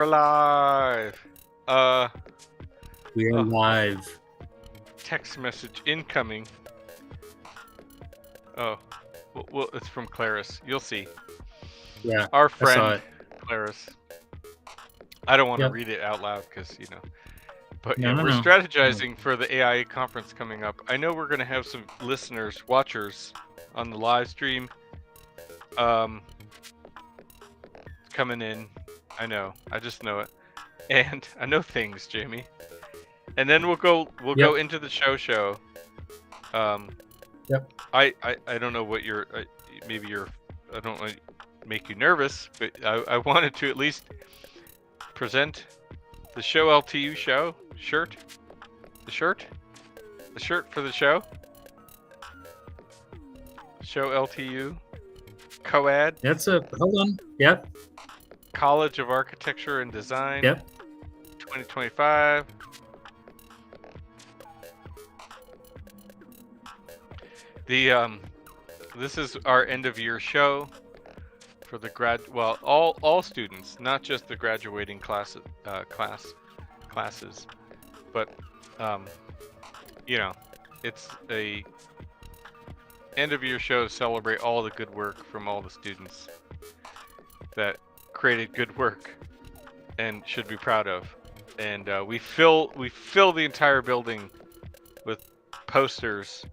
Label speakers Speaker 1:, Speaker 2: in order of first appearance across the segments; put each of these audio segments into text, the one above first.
Speaker 1: We're live.
Speaker 2: We are
Speaker 1: Oh,
Speaker 2: live.
Speaker 1: text message incoming. Oh, well, it's from Claris. You'll see.
Speaker 2: Yeah,
Speaker 1: Our
Speaker 2: I saw
Speaker 1: friend
Speaker 2: it.
Speaker 1: Claris. I don't want to
Speaker 2: Yep.
Speaker 1: read it out loud because But
Speaker 2: No,
Speaker 1: yeah,
Speaker 2: no,
Speaker 1: we're
Speaker 2: no.
Speaker 1: strategizing for the AI conference coming up. I know we're gonna have some listeners, watchers on the live stream. Coming in. I know. I just know it. And I know things, Jamie. And then we'll go
Speaker 2: Yep.
Speaker 1: into the show.
Speaker 2: Yep.
Speaker 1: I don't know what your maybe your I don't want to make you nervous, but I wanted to at least present the show LTU show shirt, the shirt for the show LTU COAD.
Speaker 2: That's a hold on. Yep.
Speaker 1: College of Architecture and Design.
Speaker 2: Yep.
Speaker 1: 2025. This is our end of year show for the all students, not just the graduating classes, but it's a end of year show to celebrate all the good work from all the students that created good work and should be proud of. And we fill the entire building with posters,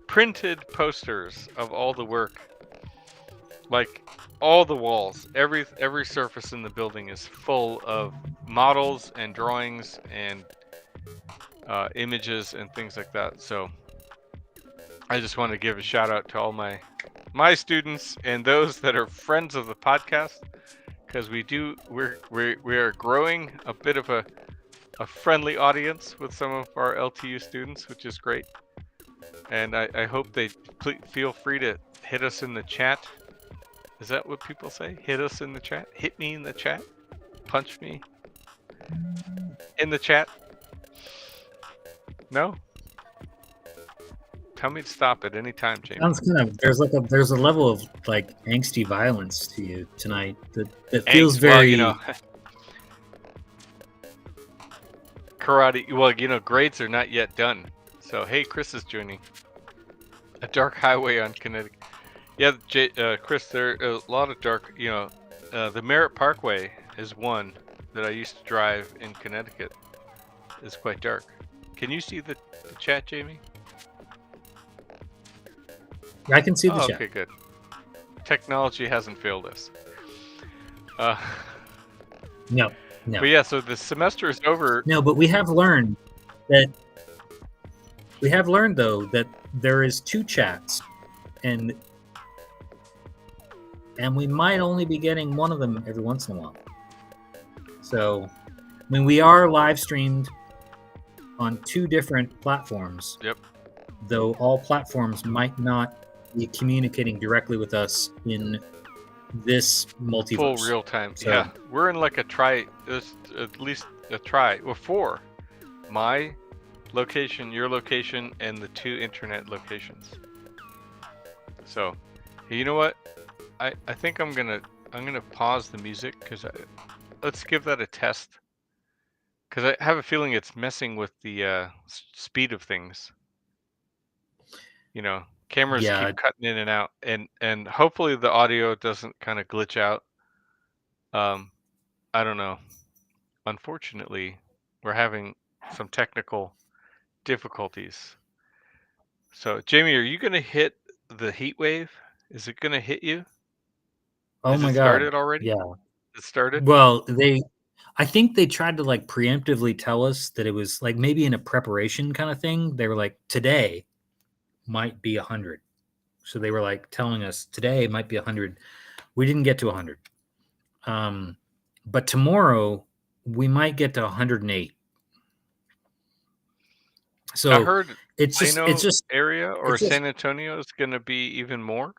Speaker 1: printed posters of all the work. Like all the walls, every surface in the building is full of models and drawings and images and things like that. So I just want to give a shout out to all my students and those that are friends of the podcast, because we are growing a bit of a friendly audience with some of our LTU students, which is great. And I hope they feel free to hit us in the chat. Is that what people say? Hit us in the chat? Hit me in the chat? Punch me in the chat? No? Tell me to stop at any time, Jamie.
Speaker 2: Sounds kind of there's a level of like angsty violence to you tonight that feels very
Speaker 1: karate. Well, grades are not yet done. So hey, Chris is joining. A dark highway on Connecticut. Yeah, Chris, there are a lot of dark. The Merritt Parkway is one that I used to drive in Connecticut. It's quite dark. Can you see the chat, Jamie?
Speaker 2: I can see the chat.
Speaker 1: Okay, good. Technology hasn't failed us.
Speaker 2: No.
Speaker 1: But yeah, so the semester is over.
Speaker 2: No, but we have learned though that there is 2 chats, and we might only be getting one of them every once in a while. So, we are live streamed on 2 different platforms.
Speaker 1: Yep.
Speaker 2: Though all platforms might not be communicating directly with us in this multiverse.
Speaker 1: Full real time. So, yeah, we're in like a try. At least a try. Well, 4. My location, your location, and the 2 internet locations. So, you know what? I think I'm gonna pause the music because let's give that a test. Because I have a feeling it's messing with the speed of things. Cameras keep cutting in and out, and hopefully the audio doesn't kind of glitch out. I don't know. Unfortunately, we're having some technical difficulties. So, Jamie, are you going to hit the heat wave? Is it going to hit you?
Speaker 2: Oh my God!
Speaker 1: Started already?
Speaker 2: Yeah,
Speaker 1: it started.
Speaker 2: Well, I think they tried to like preemptively tell us that it was like maybe in a preparation kind of thing. They were like, today might be 100. So they were like telling us today might be 100. We didn't get to 100. But tomorrow we might get to 108. So
Speaker 1: I heard
Speaker 2: it's just
Speaker 1: area or San Antonio is going to be even more.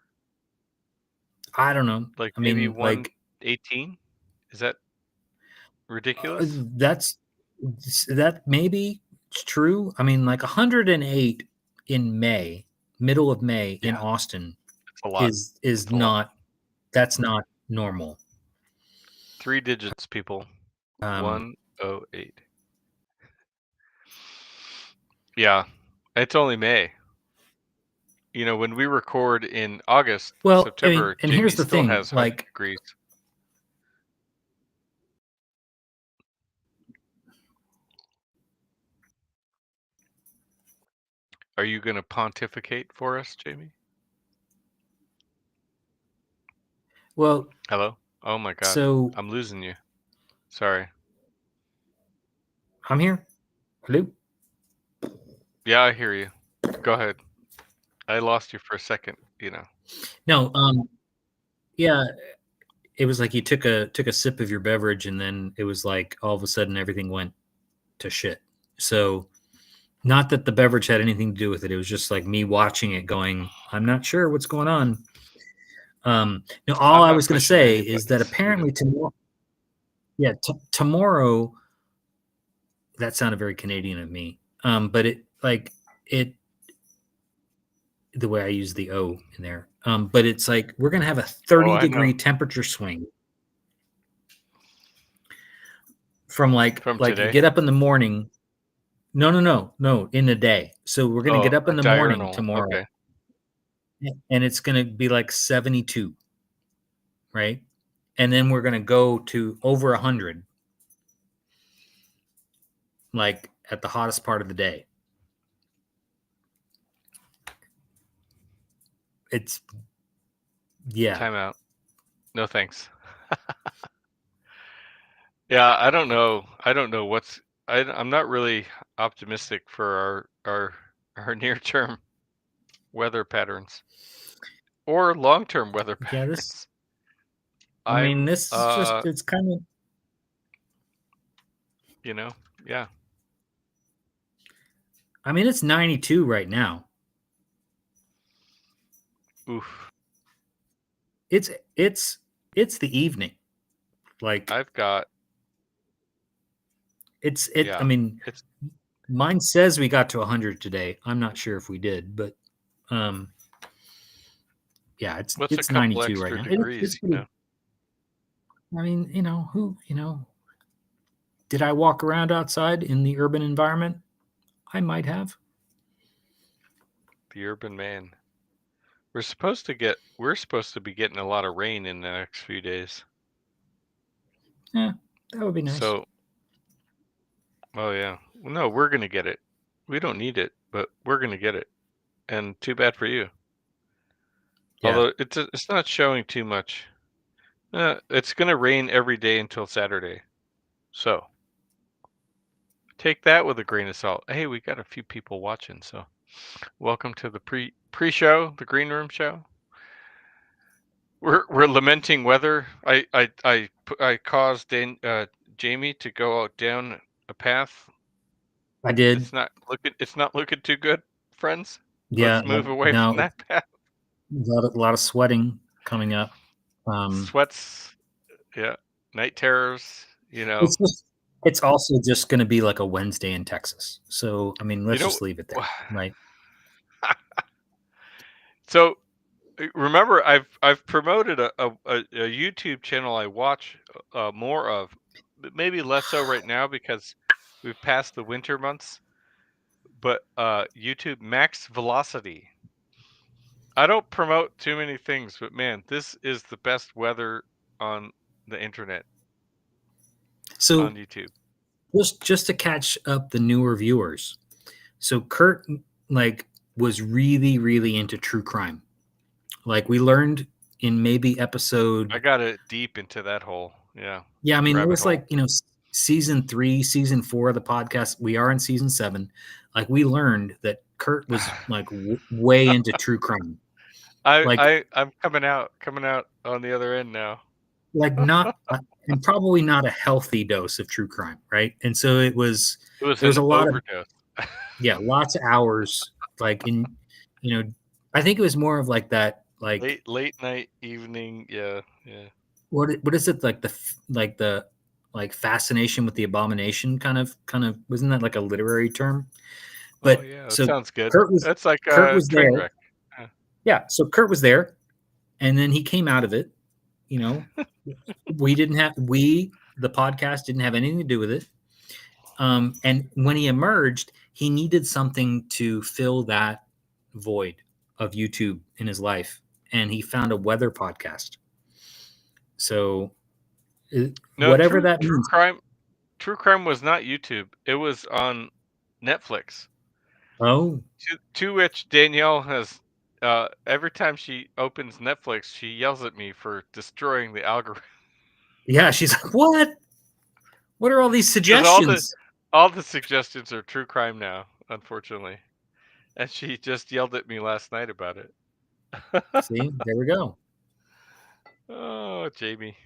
Speaker 2: I don't know.
Speaker 1: Like maybe 118. Is that ridiculous?
Speaker 2: That maybe it's true. I mean, like 108 in May, middle of May in Austin is not. That's not normal.
Speaker 1: 3 digits, people.
Speaker 2: Um,
Speaker 1: 108. Yeah, it's only May. You know, when we record in August,
Speaker 2: well, I mean,
Speaker 1: September,
Speaker 2: and
Speaker 1: Jamie
Speaker 2: here's the
Speaker 1: still
Speaker 2: thing,
Speaker 1: has 100
Speaker 2: like,
Speaker 1: degrees. Are you going to pontificate for us, Jamie?
Speaker 2: well,
Speaker 1: Hello? Oh my God.
Speaker 2: so
Speaker 1: I'm losing you. Sorry.
Speaker 2: I'm here. Hello.
Speaker 1: Yeah, I hear you. Go ahead. I lost you for a second, you know.
Speaker 2: No, yeah, it was like you took a sip of your beverage, and then it was like all of a sudden everything went to shit. So, not that the beverage had anything to do with it. It was just like me watching it, going, "I'm not sure what's going on." No, all
Speaker 1: I'm
Speaker 2: I
Speaker 1: not
Speaker 2: was going to
Speaker 1: pushing
Speaker 2: say
Speaker 1: any
Speaker 2: is that
Speaker 1: buttons, you know.
Speaker 2: apparently tomorrow, yeah, tomorrow. That sounded very Canadian of me. But it like it the way I use the O in there. But it's like we're gonna have a
Speaker 1: Oh, I
Speaker 2: 30-degree
Speaker 1: know.
Speaker 2: temperature swing from
Speaker 1: From
Speaker 2: like you
Speaker 1: today?
Speaker 2: get up in the morning. No, no, no, no, in the day. So we're gonna get
Speaker 1: Oh,
Speaker 2: up
Speaker 1: a
Speaker 2: in the morning
Speaker 1: diurnal.
Speaker 2: tomorrow,
Speaker 1: Okay.
Speaker 2: and it's gonna be like 72, right? And then we're gonna go to over 100, like at the hottest part of the day. It's yeah,
Speaker 1: Time out. No thanks. Yeah, I don't know. I don't know what's I'm not really optimistic for our near-term weather patterns or long-term weather
Speaker 2: yeah. This,
Speaker 1: patterns.
Speaker 2: I mean,
Speaker 1: I'm
Speaker 2: this is just it's kind of.
Speaker 1: you know, yeah.
Speaker 2: I mean, it's 92 right now.
Speaker 1: Oof.
Speaker 2: It's it's it's the evening. Like
Speaker 1: I've got
Speaker 2: it. I
Speaker 1: yeah.
Speaker 2: mean,
Speaker 1: It's
Speaker 2: mine says we got to 100 today. I'm not sure if we did, but um, yeah,
Speaker 1: what's a
Speaker 2: it's
Speaker 1: couple
Speaker 2: 92 right
Speaker 1: extra
Speaker 2: now. It's
Speaker 1: degrees, you
Speaker 2: pretty.
Speaker 1: know?
Speaker 2: I mean, did I walk around outside in the urban environment? I might have.
Speaker 1: The urban man. We're supposed to be getting a lot of rain in the next few days.
Speaker 2: Yeah, that would be nice.
Speaker 1: So, oh yeah. No, we're gonna get it. We don't need it, but we're gonna get it. And too bad for you.
Speaker 2: Yeah.
Speaker 1: Although it's not showing too much. It's gonna rain every day until Saturday. So take that with a grain of salt. Hey, we got a few people watching, so welcome to the pre-show, the green room show. We're lamenting weather. I caused Jamie to go out down a path.
Speaker 2: I did.
Speaker 1: It's not looking too good, friends.
Speaker 2: Yeah.
Speaker 1: Let's move away
Speaker 2: No,
Speaker 1: from that path.
Speaker 2: a lot of sweating coming up. Um,
Speaker 1: Sweats, yeah, night terrors. You know,
Speaker 2: It's just it's also just gonna be like a Wednesday in Texas. So, I mean,
Speaker 1: you
Speaker 2: let's
Speaker 1: know.
Speaker 2: just leave it there, right?
Speaker 1: So remember, I've promoted a YouTube channel I watch more of, but maybe less so right now because we've passed the winter months. But YouTube Max Velocity. I don't promote too many things, but man, this is the best weather on the internet on
Speaker 2: So,
Speaker 1: YouTube.
Speaker 2: just to catch up the newer viewers. So, Kurt, like, was really, really into true crime. Like, we learned in maybe
Speaker 1: I
Speaker 2: episode
Speaker 1: got it deep into that hole. Yeah,
Speaker 2: yeah, I mean, there
Speaker 1: rabbit
Speaker 2: was
Speaker 1: hole.
Speaker 2: like, season 3, season 4 of the podcast. We are in season 7. Like, we learned that Kurt was, like, way into true crime. Like
Speaker 1: I'm coming out on the other end now.
Speaker 2: not and probably not a healthy dose of true crime, right? And so
Speaker 1: It was
Speaker 2: there was
Speaker 1: an
Speaker 2: a lot of
Speaker 1: overdose.
Speaker 2: yeah, lots of hours like in you know I think it was more of like that like
Speaker 1: Late night evening. Yeah, yeah.
Speaker 2: what is it like the like fascination with the abomination kind of wasn't that like a literary term?
Speaker 1: Oh
Speaker 2: But
Speaker 1: yeah, that
Speaker 2: so
Speaker 1: sounds good.
Speaker 2: Kurt was
Speaker 1: That's like
Speaker 2: Kurt
Speaker 1: a
Speaker 2: was
Speaker 1: train
Speaker 2: there.
Speaker 1: wreck. Yeah.
Speaker 2: Yeah, so Kurt was there and then he came out of it, you know. We didn't have we the podcast didn't have anything to do with it. And when he emerged, he needed something to fill that void of YouTube in his life, and he found a weather podcast. So,
Speaker 1: No,
Speaker 2: whatever that means.
Speaker 1: True crime was not YouTube. It was on Netflix.
Speaker 2: Oh,
Speaker 1: To which Danielle has, every time she opens Netflix, she yells at me for destroying the algorithm.
Speaker 2: yeah. She's like, "What? What are all these
Speaker 1: 'Cause
Speaker 2: suggestions?"
Speaker 1: all the suggestions are true crime now, unfortunately. And she just yelled at me last night about it.
Speaker 2: See, there we go.
Speaker 1: Oh, Jamie.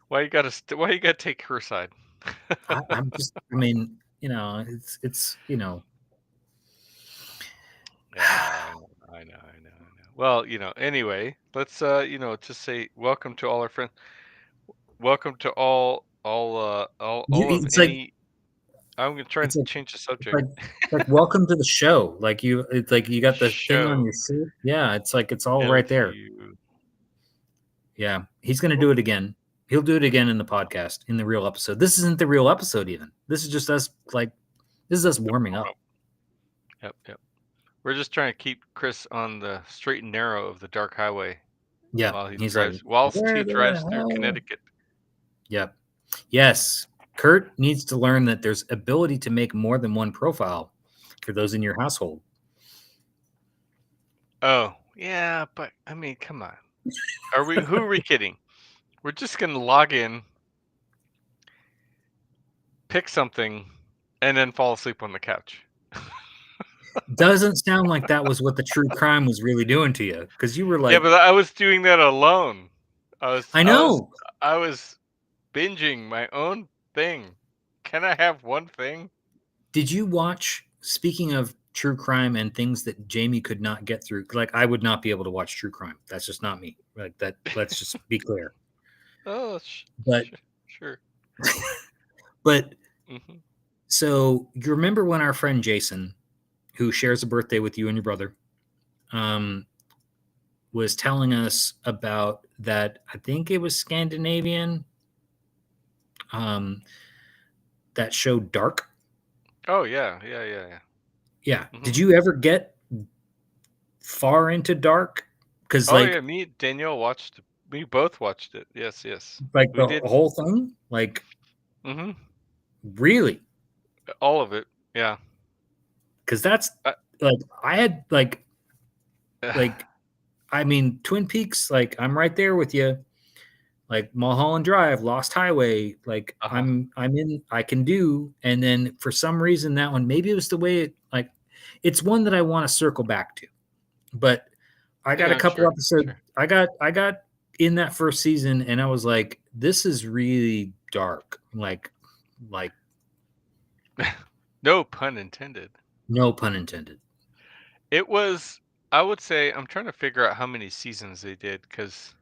Speaker 1: Why you gotta take her side?
Speaker 2: I'm just. I mean, it's
Speaker 1: Yeah, I know. Well, anyway, let's just say welcome to all our friends. Welcome to all of
Speaker 2: it's like
Speaker 1: any. I'm gonna try and
Speaker 2: it's like
Speaker 1: change the
Speaker 2: it's
Speaker 1: subject.
Speaker 2: like like welcome to the show. It's like you got the thing on
Speaker 1: Show
Speaker 2: your shirt. Yeah, it's like it's all right there.
Speaker 1: LTU.
Speaker 2: Yeah, he's gonna do it again. He'll do it again in the podcast, in the real episode. This isn't the real episode, even. This is just us. This is us warming up.
Speaker 1: Yep. We're just trying to keep Chris on the straight and narrow of the dark highway
Speaker 2: Yeah,
Speaker 1: while he
Speaker 2: he's like,
Speaker 1: drives
Speaker 2: where the
Speaker 1: through
Speaker 2: hell?
Speaker 1: Connecticut.
Speaker 2: Yep. Yes, Kurt needs to learn that there's ability to make more than one profile for those in your household.
Speaker 1: Oh, yeah, but I mean, come on. Who are we kidding? We're just gonna log in, pick something, and then fall asleep on the couch.
Speaker 2: Doesn't sound like that was what the true crime was really doing to you, because you were
Speaker 1: Yeah,
Speaker 2: like,
Speaker 1: but I was doing that alone.
Speaker 2: I know.
Speaker 1: I was binging my own thing. Can I have one thing?
Speaker 2: Did you watch? Speaking of true crime and things that Jamie could not get through, like I would not be able to watch true crime. That's just not me. Like that. Let's just be clear.
Speaker 1: Oh,
Speaker 2: But
Speaker 1: sure.
Speaker 2: but
Speaker 1: hmm
Speaker 2: so you remember when our friend Jason, who shares a birthday with you and your brother, was telling us about that? I think it was Scandinavian. That show Dark.
Speaker 1: Oh yeah.
Speaker 2: Yeah.
Speaker 1: hmm
Speaker 2: Did you ever get far into Dark? Because
Speaker 1: Oh yeah, me and Danielle watched. We both watched it. Yes.
Speaker 2: like
Speaker 1: We
Speaker 2: the
Speaker 1: did.
Speaker 2: whole thing, like
Speaker 1: hmm
Speaker 2: really,
Speaker 1: All of it. Yeah.
Speaker 2: because that's like I had like I mean Twin Peaks. Like I'm right there with you. Like Mulholland Drive, Lost Highway. Like I'm in. I can do. And then for some reason that one, maybe it was the way it like. It's one that I want to circle back to, but I got a couple episodes.
Speaker 1: Sure.
Speaker 2: I got in that first season, and I was like, this is really dark. Like
Speaker 1: No pun intended.
Speaker 2: no pun intended.
Speaker 1: It was. I would say I'm trying to figure out how many seasons they did because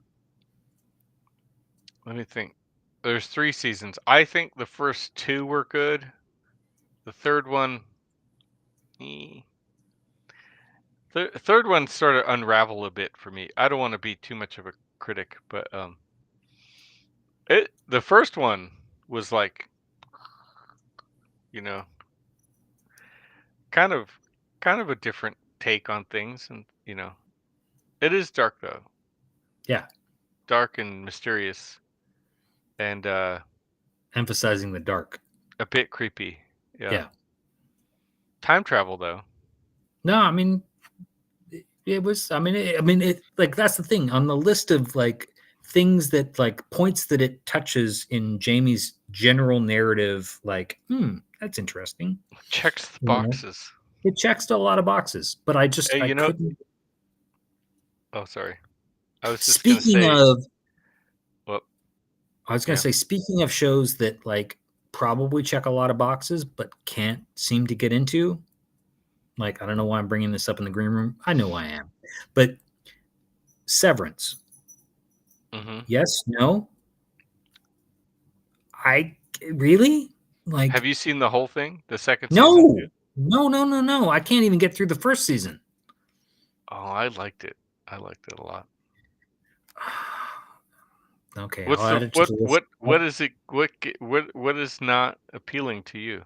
Speaker 1: let me think. There's 3 seasons. I think the first 2 were good. The third one, the third one sort of unraveled a bit for me. I don't want to be too much of a critic, but the first one was like, you know, kind of a different take on things, and it is dark though.
Speaker 2: Yeah,
Speaker 1: Dark and mysterious, and
Speaker 2: emphasizing the dark.
Speaker 1: a bit creepy.
Speaker 2: Yeah.
Speaker 1: Time travel though.
Speaker 2: No, I mean, it was. I mean, it like that's the thing on the list of like things that like points that it touches in Jamie's general narrative. Like, that's interesting.
Speaker 1: Checks the boxes.
Speaker 2: It checks a lot of boxes, but I just
Speaker 1: Hey,
Speaker 2: I couldn't.
Speaker 1: Oh, sorry. I was just
Speaker 2: Speaking
Speaker 1: gonna say.
Speaker 2: of,
Speaker 1: Well,
Speaker 2: I was gonna say, speaking of shows that like probably check a lot of boxes but can't seem to get into. Like, I don't know why I'm bringing this up in the green room. I know I am, but Severance. Yes, no. I really like.
Speaker 1: Have you seen the whole thing? The second
Speaker 2: no,
Speaker 1: season?
Speaker 2: no. I can't even get through the first season.
Speaker 1: Oh, I liked it. I liked it a lot.
Speaker 2: Okay, I'll
Speaker 1: What's
Speaker 2: add
Speaker 1: the
Speaker 2: it to the list.
Speaker 1: what is it what is not appealing to you?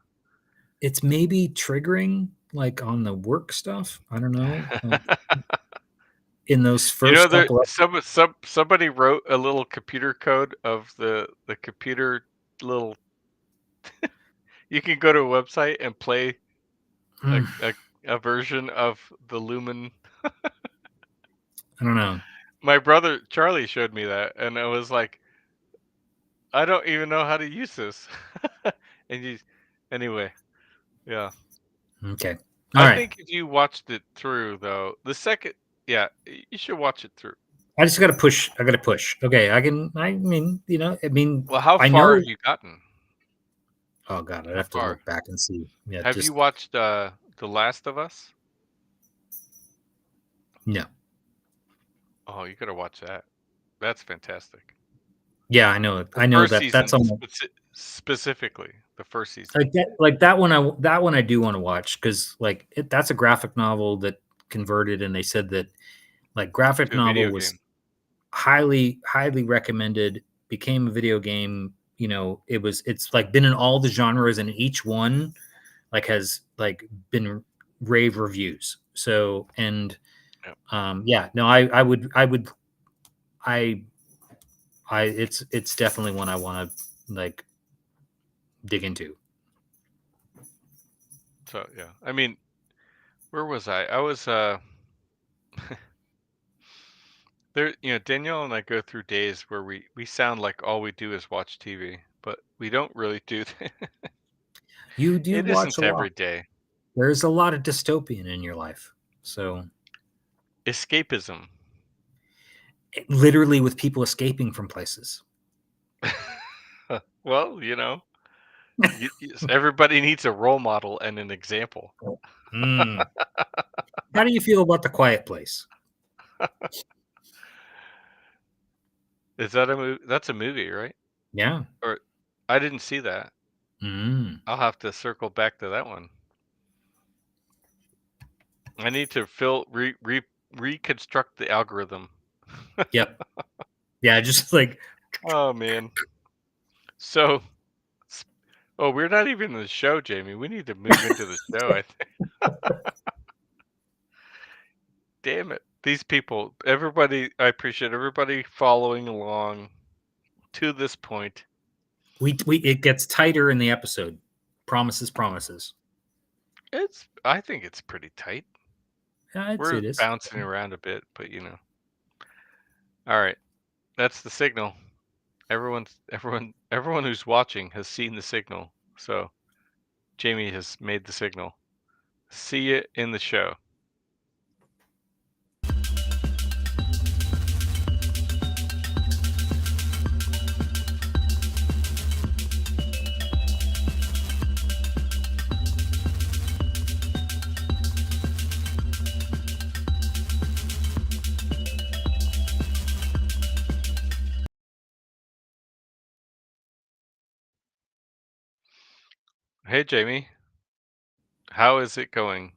Speaker 2: It's maybe triggering, like, on the work stuff. I don't know, like, in those
Speaker 1: You know,
Speaker 2: first couple of
Speaker 1: somebody wrote a little computer code of the computer little. You can go to a website and play a
Speaker 2: mm,
Speaker 1: a, a version of the Lumen.
Speaker 2: I don't know.
Speaker 1: My brother Charlie showed me that, and I was like, I don't even know how to use this. and you, anyway, yeah.
Speaker 2: Okay.
Speaker 1: I
Speaker 2: Alright.
Speaker 1: think if you watched it through, though, the second, yeah, you should watch it through.
Speaker 2: I just gotta push. I gotta push. Okay, I mean,
Speaker 1: Well, how
Speaker 2: I
Speaker 1: far
Speaker 2: know.
Speaker 1: have you gotten?
Speaker 2: Oh god, I'd
Speaker 1: How
Speaker 2: have to
Speaker 1: far?
Speaker 2: look back and see. Yeah,
Speaker 1: Have you
Speaker 2: just
Speaker 1: watched The Last of Us?
Speaker 2: no.
Speaker 1: Oh, you gotta watch that. That's fantastic.
Speaker 2: Yeah, I know it.
Speaker 1: The
Speaker 2: I know
Speaker 1: first
Speaker 2: that
Speaker 1: season,
Speaker 2: that's on
Speaker 1: specifically, the first season.
Speaker 2: that one. That one I do want to watch because that's a graphic novel that converted, and they said that like graphic
Speaker 1: To a
Speaker 2: novel
Speaker 1: video
Speaker 2: was
Speaker 1: game.
Speaker 2: highly recommended. Became a video game. It's like been in all the genres, and each one like has like been rave reviews. So and
Speaker 1: Yep.
Speaker 2: yeah, no, I it's definitely one I want to like dig into.
Speaker 1: So yeah, I mean, where was I? I was there. You know, Danielle and I go through days where we sound like all we do is watch TV, but we don't really do that.
Speaker 2: You do
Speaker 1: It
Speaker 2: watch a
Speaker 1: isn't
Speaker 2: lot.
Speaker 1: every day.
Speaker 2: There's a lot of dystopian in your life. So
Speaker 1: Escapism.
Speaker 2: literally with people escaping from places.
Speaker 1: Well, you know, everybody needs a role model and an example.
Speaker 2: Mm. How do you feel about the quiet place?
Speaker 1: Is that a movie? That's a movie, right?
Speaker 2: Yeah.
Speaker 1: Or I didn't see that.
Speaker 2: Mm.
Speaker 1: I'll have to circle back to that one. I need to reconstruct the algorithm.
Speaker 2: Yep. Yeah, just like
Speaker 1: Oh man. So, oh, we're not even in the show, Jamie. We need to move into the show. I think. Damn it. These people, everybody, I appreciate everybody following along to this point.
Speaker 2: we it gets tighter in the episode. Promises, promises.
Speaker 1: I think it's pretty tight.
Speaker 2: Yeah, I'd say
Speaker 1: We're
Speaker 2: it is.
Speaker 1: bouncing around a bit, but you know. All right. That's the signal. Everyone who's watching has seen the signal. So, Jamie has made the signal. See you in the show. Hey, Jamie. How is it going?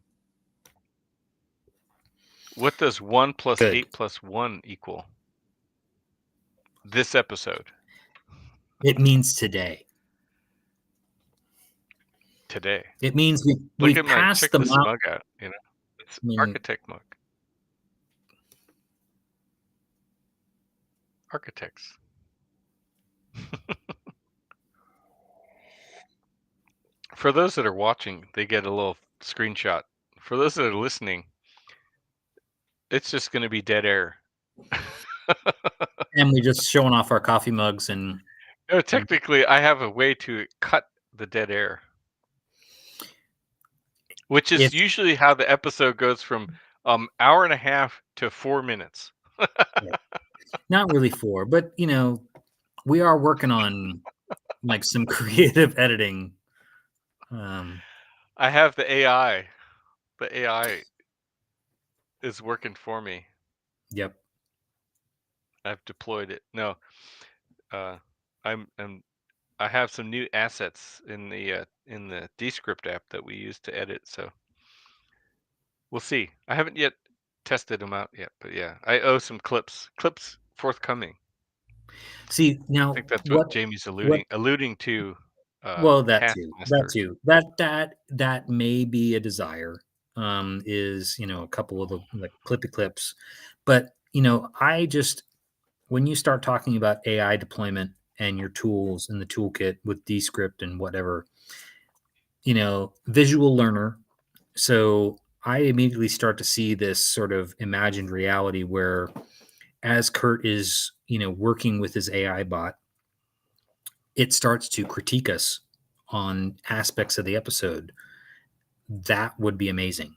Speaker 1: What does 1 plus
Speaker 2: Good.
Speaker 1: 8 plus 1 equal? This episode.
Speaker 2: It means today.
Speaker 1: Today.
Speaker 2: It means
Speaker 1: Look
Speaker 2: we've
Speaker 1: at my
Speaker 2: passed
Speaker 1: check
Speaker 2: the
Speaker 1: this
Speaker 2: mile.
Speaker 1: mug out, you know. It's
Speaker 2: I mean,
Speaker 1: architect mug. Architects. For those that are watching, they get a little screenshot. For those that are listening, it's just going to be dead air.
Speaker 2: and we're just showing off our coffee mugs
Speaker 1: No, technically, I have a way to cut the dead air, which is
Speaker 2: if
Speaker 1: usually how the episode goes from hour and a half to 4 minutes.
Speaker 2: not really four, but we are working on like some creative editing. Um,
Speaker 1: I have the AI. The AI is working for me.
Speaker 2: yep.
Speaker 1: I've deployed it. No, uh, I'm I have some new assets in the Descript app that we use to edit. So we'll see. I haven't yet tested them out yet, but yeah, I owe some clips. Clips forthcoming.
Speaker 2: See,
Speaker 1: I
Speaker 2: now
Speaker 1: think that's what
Speaker 2: what
Speaker 1: Jamie's
Speaker 2: what
Speaker 1: alluding to.
Speaker 2: well, that too. That
Speaker 1: Taskmaster.
Speaker 2: too. That may be a desire. Is, a couple of the like clippy clips. But, I just when you start talking about AI deployment and your tools in the toolkit with Descript and whatever, visual learner. So I immediately start to see this sort of imagined reality where as Kurt is, working with his AI bot, it starts to critique us on aspects of the episode. That would be amazing.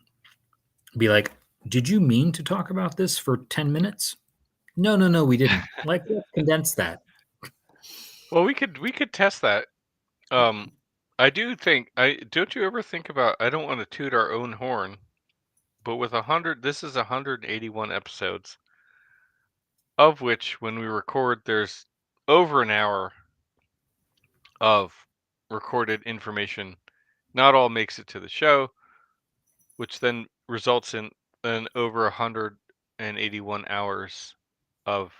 Speaker 2: Be like, did you mean to talk about this for 10 minutes? No, no, no, we didn't. Like, let's condense that.
Speaker 1: Well, we could test that. Um, I do think I don't you ever think about I don't want to toot our own horn, but with 100, this is 181 episodes, of which when we record, there's over an hour of recorded information. Not all makes it to the show, which then results in an over 181 hours of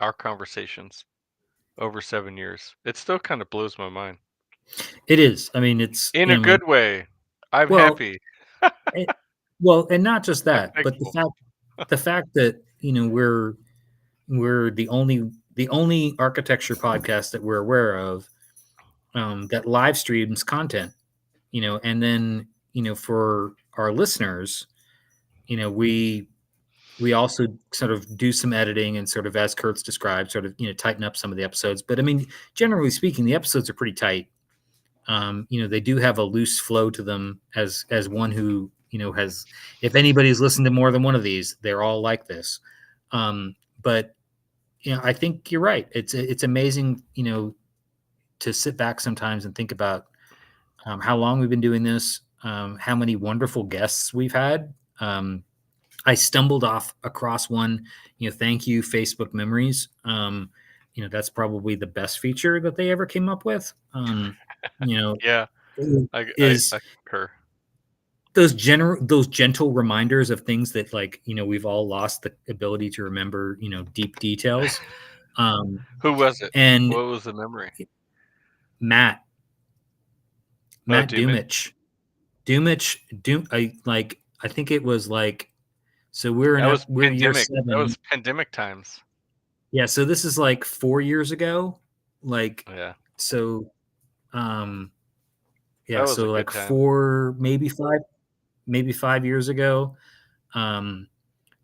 Speaker 1: our conversations over 7 years. It still kind of blows my mind.
Speaker 2: It is. I mean, it's,
Speaker 1: In a good way. I'm
Speaker 2: well,
Speaker 1: happy.
Speaker 2: it, well, and not just
Speaker 1: I'm
Speaker 2: that, but the
Speaker 1: thankful.
Speaker 2: fact that, we're the only architecture podcast that we're aware of, that live streams content, and then, for our listeners, we also sort of do some editing and sort of, as Kurt's described, sort of, tighten up some of the episodes. But I mean, generally speaking, the episodes are pretty tight. They do have a loose flow to them, as one who, has, if anybody's listened to more than one of these, they're all like this. But I think you're right. It's amazing, to sit back sometimes and think about, how long we've been doing this, how many wonderful guests we've had. I stumbled across one, thank you, Facebook Memories. That's probably the best feature that they ever came up with. You know,
Speaker 1: Yeah,
Speaker 2: is
Speaker 1: I concur.
Speaker 2: those gentle reminders of things that, like, we've all lost the ability to remember, deep details. Um,
Speaker 1: Who was it?
Speaker 2: and
Speaker 1: What was the memory?
Speaker 2: Matt
Speaker 1: Oh,
Speaker 2: Matt
Speaker 1: Dumas.
Speaker 2: I think it was like, so we're year
Speaker 1: That
Speaker 2: 7.
Speaker 1: was pandemic times.
Speaker 2: Yeah, so this is like 4 years ago. Like,
Speaker 1: Yeah,
Speaker 2: so, um,
Speaker 1: that
Speaker 2: yeah,
Speaker 1: was a
Speaker 2: so
Speaker 1: good
Speaker 2: like
Speaker 1: time.
Speaker 2: 4, maybe 5 years ago, um,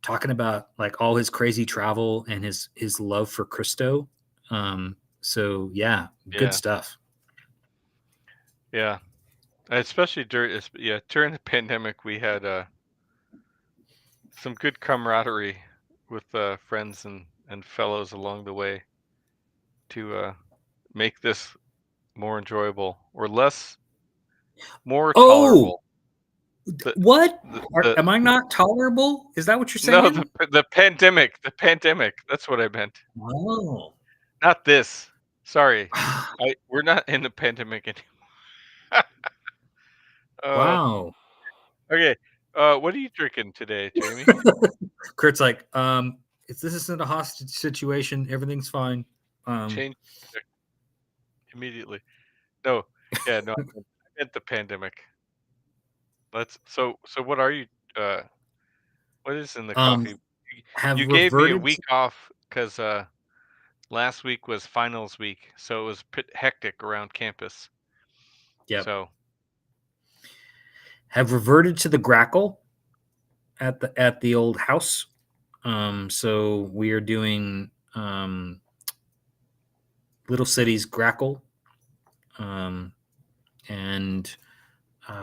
Speaker 2: talking about like all his crazy travel and his love for Christo. So yeah, good
Speaker 1: Yeah,
Speaker 2: stuff.
Speaker 1: yeah. Especially during the pandemic, we had some good camaraderie with friends and fellows along the way to make this more enjoyable or more
Speaker 2: Oh,
Speaker 1: tolerable. The
Speaker 2: what?
Speaker 1: the
Speaker 2: Am I not tolerable? Is that what you're
Speaker 1: No,
Speaker 2: saying?
Speaker 1: the pandemic. That's what I meant.
Speaker 2: Oh.
Speaker 1: Not this. Sorry, we're not in the pandemic anymore. Oh,
Speaker 2: Wow.
Speaker 1: okay. What are you drinking today, Jamie?
Speaker 2: Kurt's like, this isn't a hostage situation. Everything's fine. Um,
Speaker 1: Change subject immediately. No, yeah, no, I meant the pandemic. So. What are you? Uh, what is in the
Speaker 2: um,
Speaker 1: coffee? You
Speaker 2: have
Speaker 1: gave me a
Speaker 2: reverted.
Speaker 1: week off because last week was finals week, so it was hectic around campus.
Speaker 2: Yep.
Speaker 1: So
Speaker 2: Have reverted to the grackle at the old house. So we are doing, Little Cities Grackle, um, and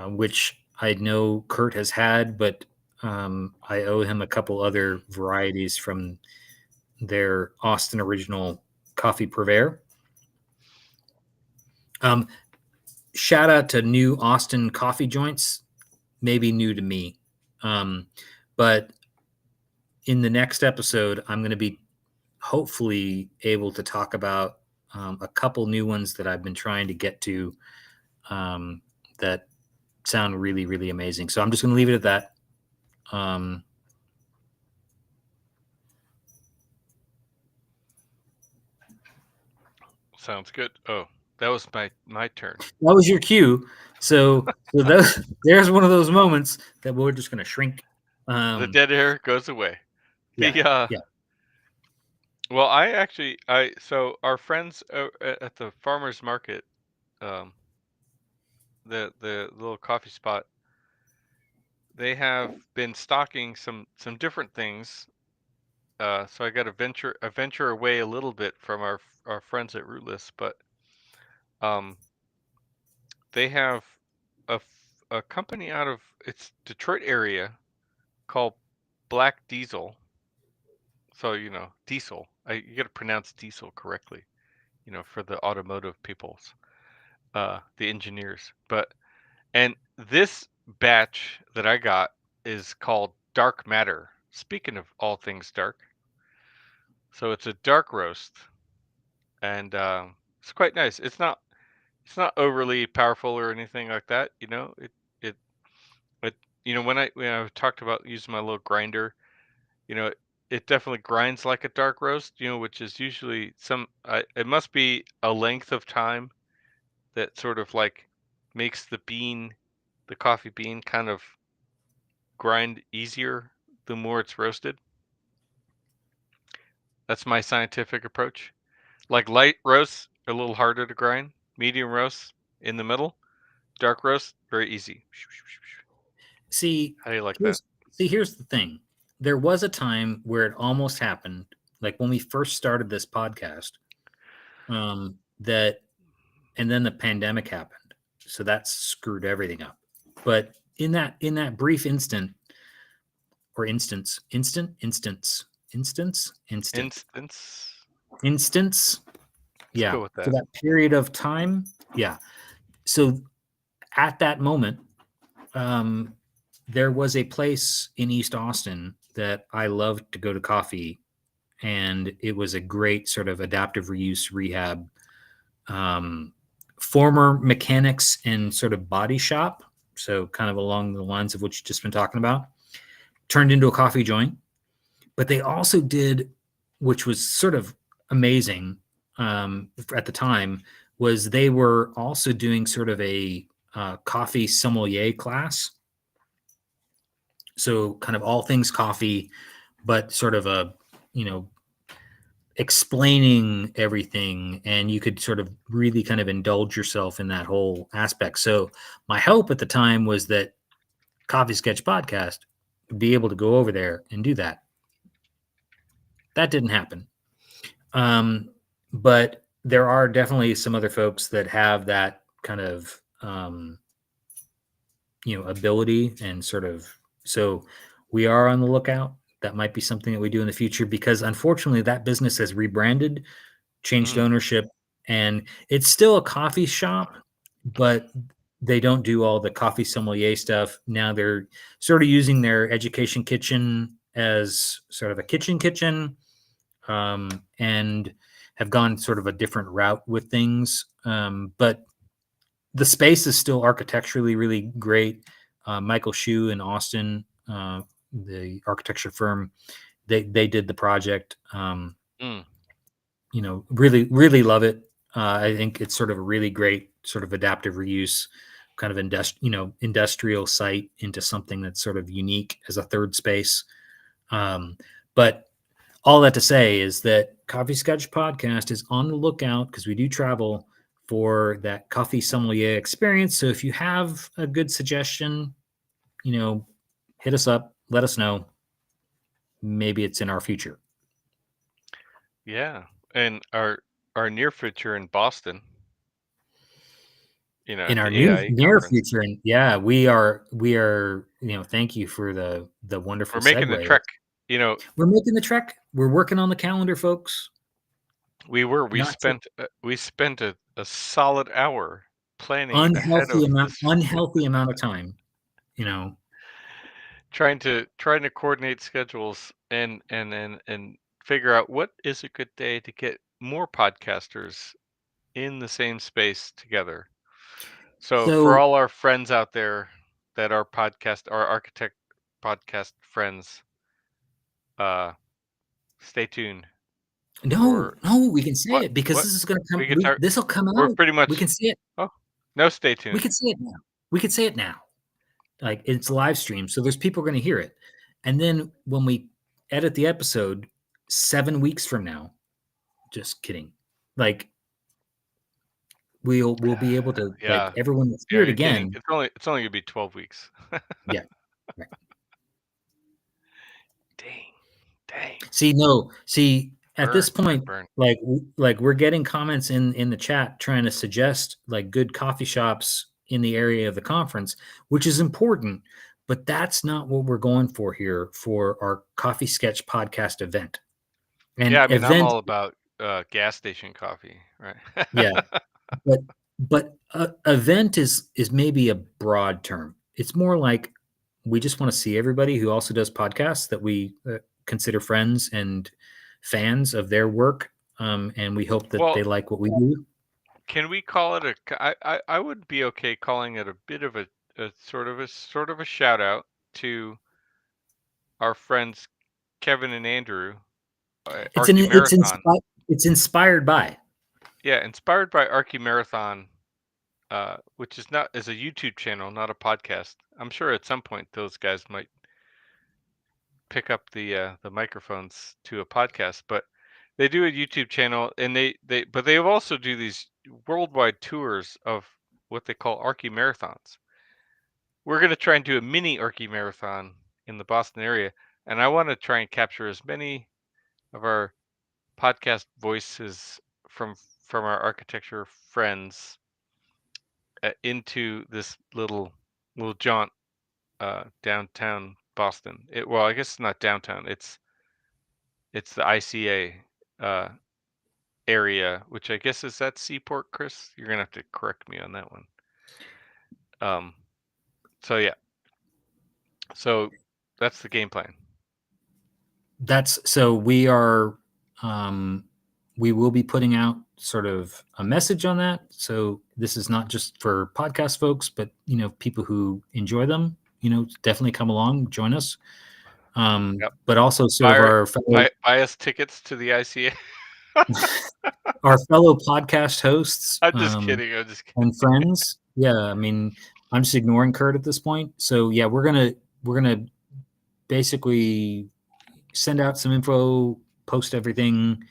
Speaker 2: which I know Kurt has had, but I owe him a couple other varieties from their Austin original coffee purveyor. Um, Shout out to new Austin coffee joints, maybe new to me. But in the next episode, I'm going to be hopefully able to talk about a couple new ones that I've been trying to get to, that sound really, really amazing. So I'm just going to leave it at that.
Speaker 1: Sounds good. Oh, that was my turn.
Speaker 2: That was your cue. So there's one of those moments that we're just going to shrink.
Speaker 1: The
Speaker 2: Um,
Speaker 1: dead air goes away.
Speaker 2: yeah,
Speaker 1: The
Speaker 2: yeah.
Speaker 1: well, I so our friends at the farmers market, um, the little coffee spot, they have been stocking some different things. So I got to venture away a little bit from our friends at Rootless, but um, they have a company out of it's Detroit area called Black Diesel. So diesel. You got to pronounce diesel correctly. For the automotive peoples, the engineers. And this batch that I got is called Dark Matter. Speaking of all things dark, so it's a dark roast, and it's quite nice. It's not overly powerful or anything like that. It it when I talked about using my little grinder, you know, it definitely grinds like a dark roast. Which is usually it must be a length of time that sort of like makes the coffee bean kind of grind easier the more it's roasted. That's my scientific approach. Like light roasts a little harder to grind, medium roasts in the middle, dark roast very easy.
Speaker 2: See,
Speaker 1: How do you like that?
Speaker 2: here's the thing. There was a time where it almost happened, like when we first started this podcast, that, and then the pandemic happened, so that screwed everything up. But in that brief instant, or
Speaker 1: Instance.
Speaker 2: instance,
Speaker 1: Let's
Speaker 2: yeah,
Speaker 1: go with
Speaker 2: for
Speaker 1: that.
Speaker 2: that period of time, yeah. So at that moment, um, there was a place in East Austin that I loved to go to coffee, and it was a great sort of adaptive reuse rehab, um, former mechanics and sort of body shop. So kind of along the lines of what you've just been talking about, turned into a coffee joint. But they also did, which was sort of amazing, at the time, was they were also doing sort of a coffee sommelier class. So kind of all things coffee, but sort of a, you know, explaining everything, and you could sort of really kind of indulge yourself in that whole aspect. So my hope at the time was that Coffee Sketch Podcast would be able to go over there and do that. That didn't happen. Um, but there are definitely some other folks that have that kind of, ability, and sort of, so we are on the lookout. That might be something that we do in the future, because unfortunately that business has rebranded, changed
Speaker 1: Mm.
Speaker 2: ownership, and it's still a coffee shop, but they don't do all the coffee sommelier stuff. Now they're sort of using their education kitchen as sort of a kitchen, and have gone sort of a different route with things. But the space is still architecturally really great. Michael Shue in Austin, the architecture firm, they did the project.
Speaker 1: Mm.
Speaker 2: Really, really love it. I think it's sort of a really great sort of adaptive reuse, kind of industrial site into something that's sort of unique as a third space. But all that to say is that Coffee Sketch Podcast is on the lookout, because we do travel, for that coffee sommelier experience. So if you have a good suggestion, hit us up, let us know. Maybe it's in our future.
Speaker 1: Yeah. And our near future in Boston,
Speaker 2: In
Speaker 1: at
Speaker 2: our
Speaker 1: the
Speaker 2: new
Speaker 1: AIE
Speaker 2: near
Speaker 1: conference.
Speaker 2: future, and yeah, we are, thank you for the
Speaker 1: We're
Speaker 2: wonderful
Speaker 1: making the
Speaker 2: segue.
Speaker 1: trek. You know,
Speaker 2: We're making the trek. We're working on the calendar, folks.
Speaker 1: we
Speaker 2: Not to
Speaker 1: spent a solid hour planning ahead of this,
Speaker 2: unhealthy amount of time, you know.
Speaker 1: trying to coordinate schedules and figure out what is a good day to get more podcasters in the same space together. So for
Speaker 2: So
Speaker 1: all our friends out there that are our architect podcast friends, uh stay tuned.
Speaker 2: No,
Speaker 1: or
Speaker 2: no, we can say
Speaker 1: what?
Speaker 2: it because
Speaker 1: What?
Speaker 2: this is gonna come.
Speaker 1: We could talk.
Speaker 2: This will come
Speaker 1: We're
Speaker 2: out.
Speaker 1: pretty
Speaker 2: We
Speaker 1: much.
Speaker 2: can say it.
Speaker 1: Oh, no, stay
Speaker 2: We
Speaker 1: tuned.
Speaker 2: can say it now. We can say it now. Like it's live stream, so there's people going to hear it. And then when we edit the episode 7 weeks from now, just kidding. Like we'll be able to like
Speaker 1: Yeah,
Speaker 2: everyone will
Speaker 1: yeah.
Speaker 2: hear it
Speaker 1: You're kidding.
Speaker 2: again.
Speaker 1: It's only gonna be 12 weeks.
Speaker 2: Yeah. Right.
Speaker 1: Dang, dang.
Speaker 2: See, no, see, at this
Speaker 1: Burn, burn,
Speaker 2: point,
Speaker 1: burn.
Speaker 2: like we're getting comments in the chat trying to suggest like good coffee shops in the area of the conference, which is important, but that's not what we're going for here for our coffee sketch podcast event.
Speaker 1: Yeah,
Speaker 2: And
Speaker 1: I mean, I'm
Speaker 2: event,
Speaker 1: all about gas station coffee, right?
Speaker 2: yeah, but event is maybe a broad term. It's more like we just want to see everybody who also does podcasts that we consider friends and fans of their work, and we hope that
Speaker 1: Well,
Speaker 2: they like what we do.
Speaker 1: can we call it I would be okay calling it a bit of a sort of a shout out to our friends Kevin and Andrew, Archie Marathon.
Speaker 2: It's inspired by.
Speaker 1: Yeah, inspired by Archie Marathon, which is a YouTube channel, not a podcast. I'm sure at some point those guys might pick up the microphones to a podcast, but they do a YouTube channel, and they also do these worldwide tours of what they call Archie Marathons. We're going to try and do a mini Archie Marathon in the Boston area, and I want to try and capture as many of our podcast voices from from our architecture friends into this little jaunt downtown Boston. Well, I guess it's not downtown. It's the ICA uh, area, which I guess is that Seaport, Chris. You're gonna have to correct me on that one. Um, so yeah, so that's the game plan.
Speaker 2: That's so we are. Um, we will be putting out sort of a message on that. So this is not just for podcast folks, but people who enjoy them. Definitely come along, join us.
Speaker 1: Yep.
Speaker 2: But also sort of
Speaker 1: Buy, buy us tickets to the ICA.
Speaker 2: our fellow podcast hosts
Speaker 1: I'm just kidding. I'm just kidding.
Speaker 2: and friends. Yeah, I mean, I'm just ignoring Kurt at this point. So yeah, we're gonna basically send out some info, post everything.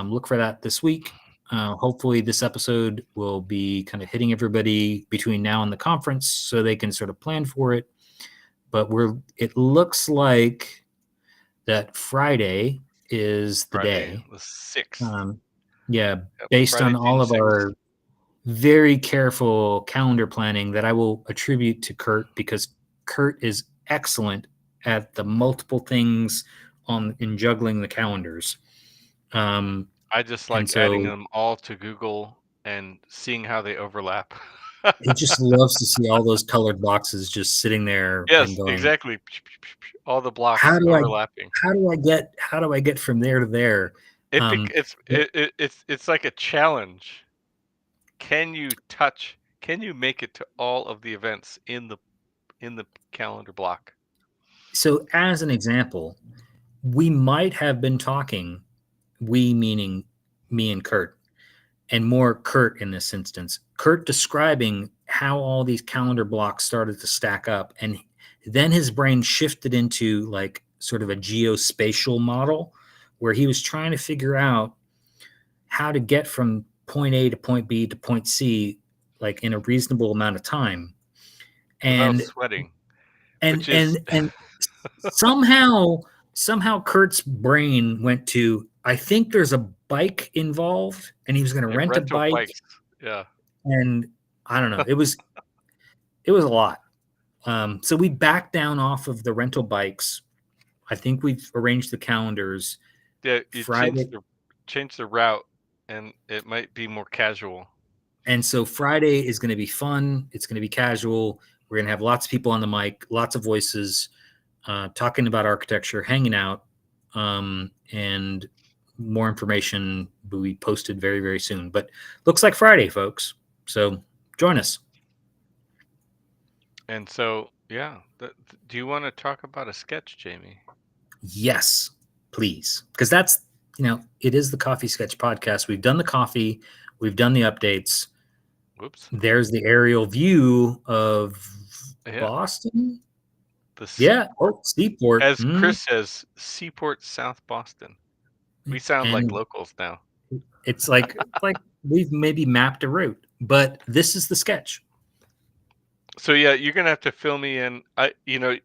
Speaker 2: Look for that this week. Hopefully, this episode will be kind of hitting everybody between now and the conference, so they can sort of plan for it. But it looks like that Friday is the day.
Speaker 1: The 6th.
Speaker 2: Yeah,
Speaker 1: Yep,
Speaker 2: based
Speaker 1: Friday,
Speaker 2: on
Speaker 1: June
Speaker 2: all of
Speaker 1: 6th.
Speaker 2: our very careful calendar planning that I will attribute to Kurt because Kurt is excellent at the multiple things in juggling the calendars.
Speaker 1: I just
Speaker 2: And
Speaker 1: like adding
Speaker 2: so
Speaker 1: them all to Google and seeing how they overlap.
Speaker 2: he just loves to see all those colored boxes just sitting there and
Speaker 1: Yes,
Speaker 2: going,
Speaker 1: exactly. All the
Speaker 2: how
Speaker 1: blocks
Speaker 2: do I
Speaker 1: overlapping.
Speaker 2: how do I get from there to there?
Speaker 1: It's like a challenge. Can you make it to all of the events in the calendar block?
Speaker 2: So as an example, we might have been talking, we meaning me and Kurt, and more Kurt in this instance, Kurt describing how all these calendar blocks started to stack up. And then his brain shifted into like sort of a geospatial model where he was trying to figure out how to get from point A to point B to point C, like in a reasonable amount of time.
Speaker 1: Without
Speaker 2: And,
Speaker 1: sweating,
Speaker 2: and,
Speaker 1: which is
Speaker 2: and somehow Kurt's brain went to, I think there's a bike involved and he was going to rent a
Speaker 1: rental
Speaker 2: bike.
Speaker 1: bikes. Yeah.
Speaker 2: And I don't know. It was a lot. So we backed down off of the rental bikes. I think we've arranged the calendars.
Speaker 1: Yeah, you
Speaker 2: Friday,
Speaker 1: change the route, and it might be more casual.
Speaker 2: and so Friday is going to be fun. It's going to be casual. We're going to have lots of people on the mic, lots of voices, talking about architecture, hanging out, and more information will be posted very, very soon. But looks like Friday, folks. So join us.
Speaker 1: And so, yeah, do you want to talk about a sketch, Jamie?
Speaker 2: Yes, please, because that's it is the Coffee Sketch podcast. We've done the coffee, we've done the updates.
Speaker 1: Whoops.
Speaker 2: There's the aerial view of
Speaker 1: Yeah.
Speaker 2: Boston.
Speaker 1: The
Speaker 2: Yeah,
Speaker 1: Seaport.
Speaker 2: Seaport.
Speaker 1: As Chris says, Seaport, South Boston. We sound like
Speaker 2: And
Speaker 1: locals now.
Speaker 2: it's like we've maybe mapped a route, but this is the sketch.
Speaker 1: So yeah, you're gonna have to fill me in.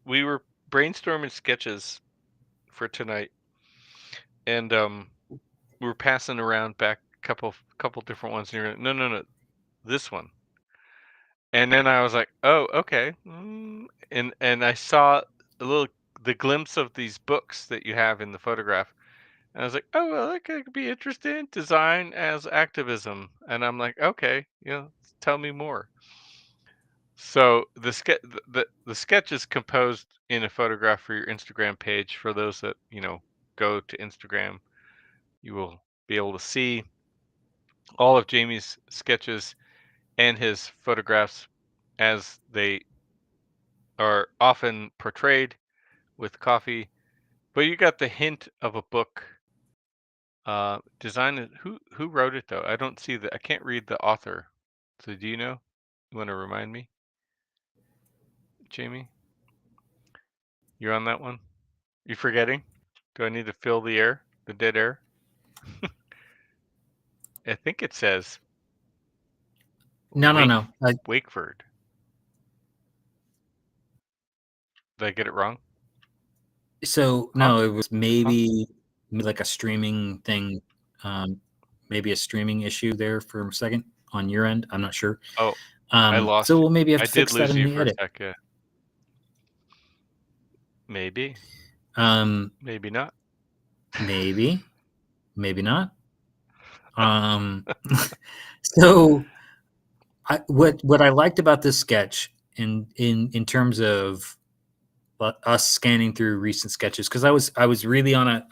Speaker 1: We were brainstorming sketches for tonight, and we were passing around back a couple different ones. And you're gonna, no, this one. And then I was like, oh, okay. And I saw the glimpse of these books that you have in the photograph. And I was like, oh, well, that could be interesting. Design as activism. And I'm like, okay, tell me more. So the sketch is composed in a photograph for your Instagram page. For those that, go to Instagram, you will be able to see all of Jamie's sketches and his photographs as they are often portrayed with coffee. But you got the hint of a book. Design. Who wrote it though? I don't see I can't read the author. So do you know? You want to remind me, Jamie? You're on that one. You forgetting? Do I need to fill the dead air? I think it says
Speaker 2: No.
Speaker 1: Wakeford. Did I get it wrong?
Speaker 2: So
Speaker 1: Huh?
Speaker 2: no, it was maybe like a streaming thing, maybe a streaming issue there for a second on your end. I'm not sure.
Speaker 1: Oh, I
Speaker 2: So
Speaker 1: lost you.
Speaker 2: we'll maybe have
Speaker 1: I
Speaker 2: to
Speaker 1: did
Speaker 2: fix that
Speaker 1: lose
Speaker 2: in
Speaker 1: you
Speaker 2: the
Speaker 1: for a
Speaker 2: edit.
Speaker 1: second. Maybe. Maybe not.
Speaker 2: Maybe not. So what I liked about this sketch in terms of us scanning through recent sketches, because I was really on a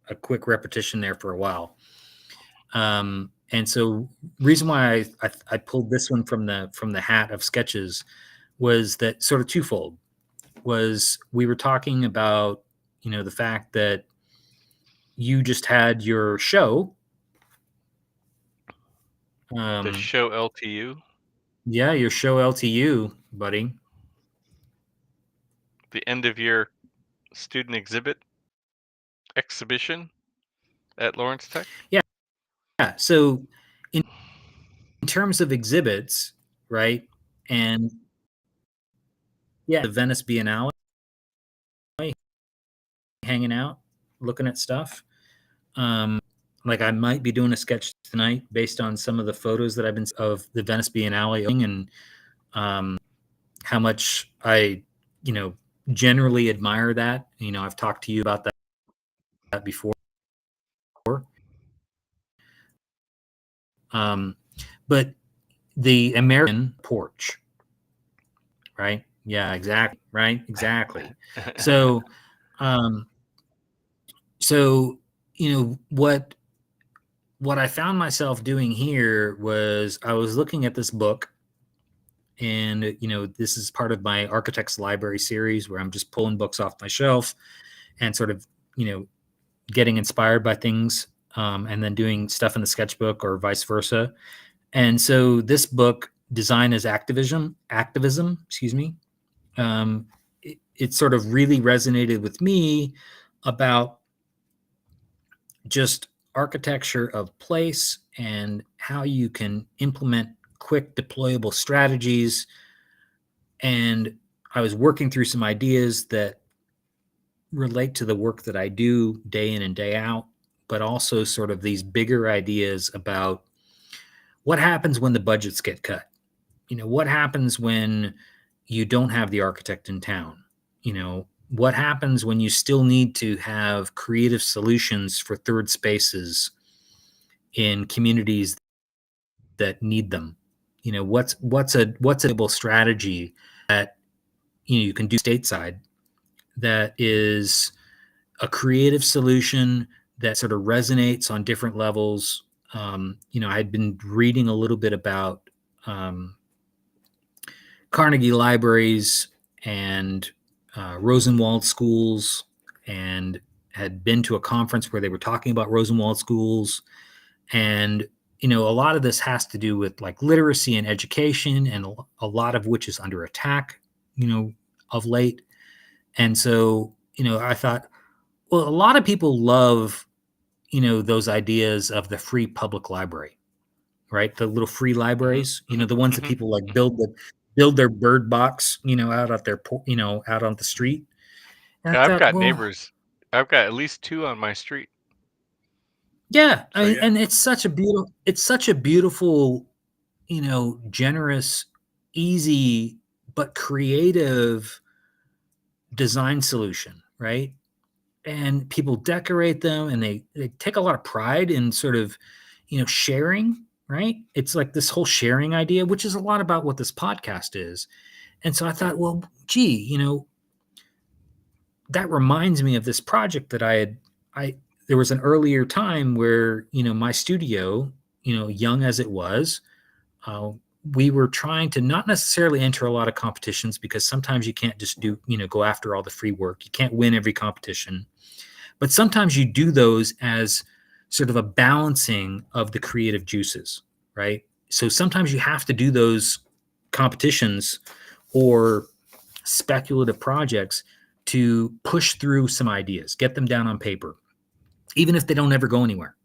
Speaker 2: a quick repetition there for a while. And so reason why I pulled this one from the hat of sketches was that sort of twofold. Was we were talking about the fact that you just had your show.
Speaker 1: The show LTU.
Speaker 2: Yeah, your show LTU, buddy.
Speaker 1: The end of year student exhibition at Lawrence Tech.
Speaker 2: Yeah. So in terms of exhibits, right? And yeah, the Venice Biennale, hanging out, looking at stuff. Like I might be doing a sketch tonight based on some of the photos that I've been of the Venice Biennale and how much I, generally admire that. I've talked to you about that before. But the American porch, right? Yeah, exactly. Right, exactly. So, so what I found myself doing here was I was looking at this book, and this is part of my Architects Library series where I'm just pulling books off my shelf and sort of getting inspired by things, and then doing stuff in the sketchbook or vice versa. And so this book, Design as Activism, excuse me, it sort of really resonated with me about just architecture of place and how you can implement quick deployable strategies. And I was working through some ideas that relate to the work that I do day in and day out, but also sort of these bigger ideas about what happens when the budgets get cut. What happens when you don't have the architect in town? What happens when you still need to have creative solutions for third spaces in communities that need them? What's a able strategy that you can do stateside that is a creative solution that sort of resonates on different levels. I'd been reading a little bit about Carnegie libraries and Rosenwald schools and had been to a conference where they were talking about Rosenwald schools. And a lot of this has to do with like literacy and education, and a lot of which is under attack, of late. And so, I thought, well, a lot of people love, those ideas of the free public library, right? The little free
Speaker 1: Mhm.
Speaker 2: libraries,
Speaker 1: Mhm.
Speaker 2: the ones that
Speaker 1: Mhm.
Speaker 2: people like
Speaker 1: Mhm.
Speaker 2: build their bird box, out at their, out on the street. And I
Speaker 1: Yeah, I've
Speaker 2: thought,
Speaker 1: got
Speaker 2: well,
Speaker 1: neighbors. I've got at least two on my street.
Speaker 2: yeah,
Speaker 1: So yeah.
Speaker 2: and it's such a beautiful, generous, easy but creative design solution, right? And people decorate them, and they take a lot of pride in sort of, sharing, right? It's like this whole sharing idea, which is a lot about what this podcast is. And so I thought, well, gee, that reminds me of this project that I there was an earlier time where, my studio, young as it was, uh, we were trying to not necessarily enter a lot of competitions, because sometimes you can't just go after all the free work. You can't win every competition, but sometimes you do those as sort of a balancing of the creative juices, right? So sometimes you have to do those competitions or speculative projects to push through some ideas, get them down on paper, even if they don't ever go anywhere.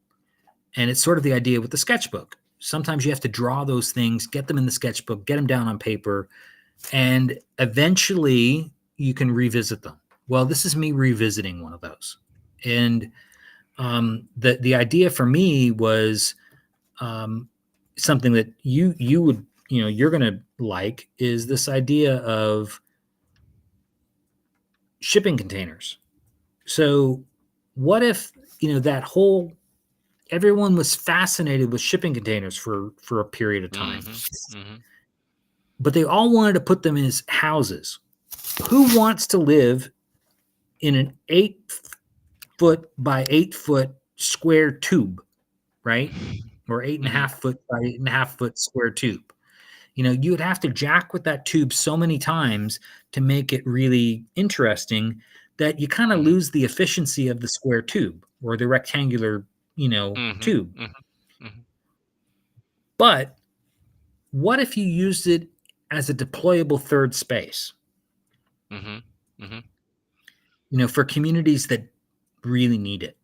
Speaker 2: And it's sort of the idea with the sketchbook. Sometimes you have to draw those things, get them in the sketchbook, get them down on paper, and eventually you can revisit them. Well, this is me revisiting one of those. And the idea for me was, um, something that you would, you're going to like, is this idea of shipping containers. So what if, that whole everyone was fascinated with shipping containers for a period of time,
Speaker 1: Mhm. Mhm.
Speaker 2: but they all wanted to put them in his houses. Who wants to live in an 8 foot by 8 foot square tube, right? Or eight and a
Speaker 1: Mhm.
Speaker 2: half foot by 8.5 foot square tube. You would have to jack with that tube so many times to make it really interesting, that you kind of
Speaker 1: Mhm.
Speaker 2: lose the efficiency of the square tube or the rectangular,
Speaker 1: Mhm.
Speaker 2: tube.
Speaker 1: Mhm. Mhm.
Speaker 2: But what if you used it as a deployable third space,
Speaker 1: Mhm. Mhm.
Speaker 2: for communities that really need it?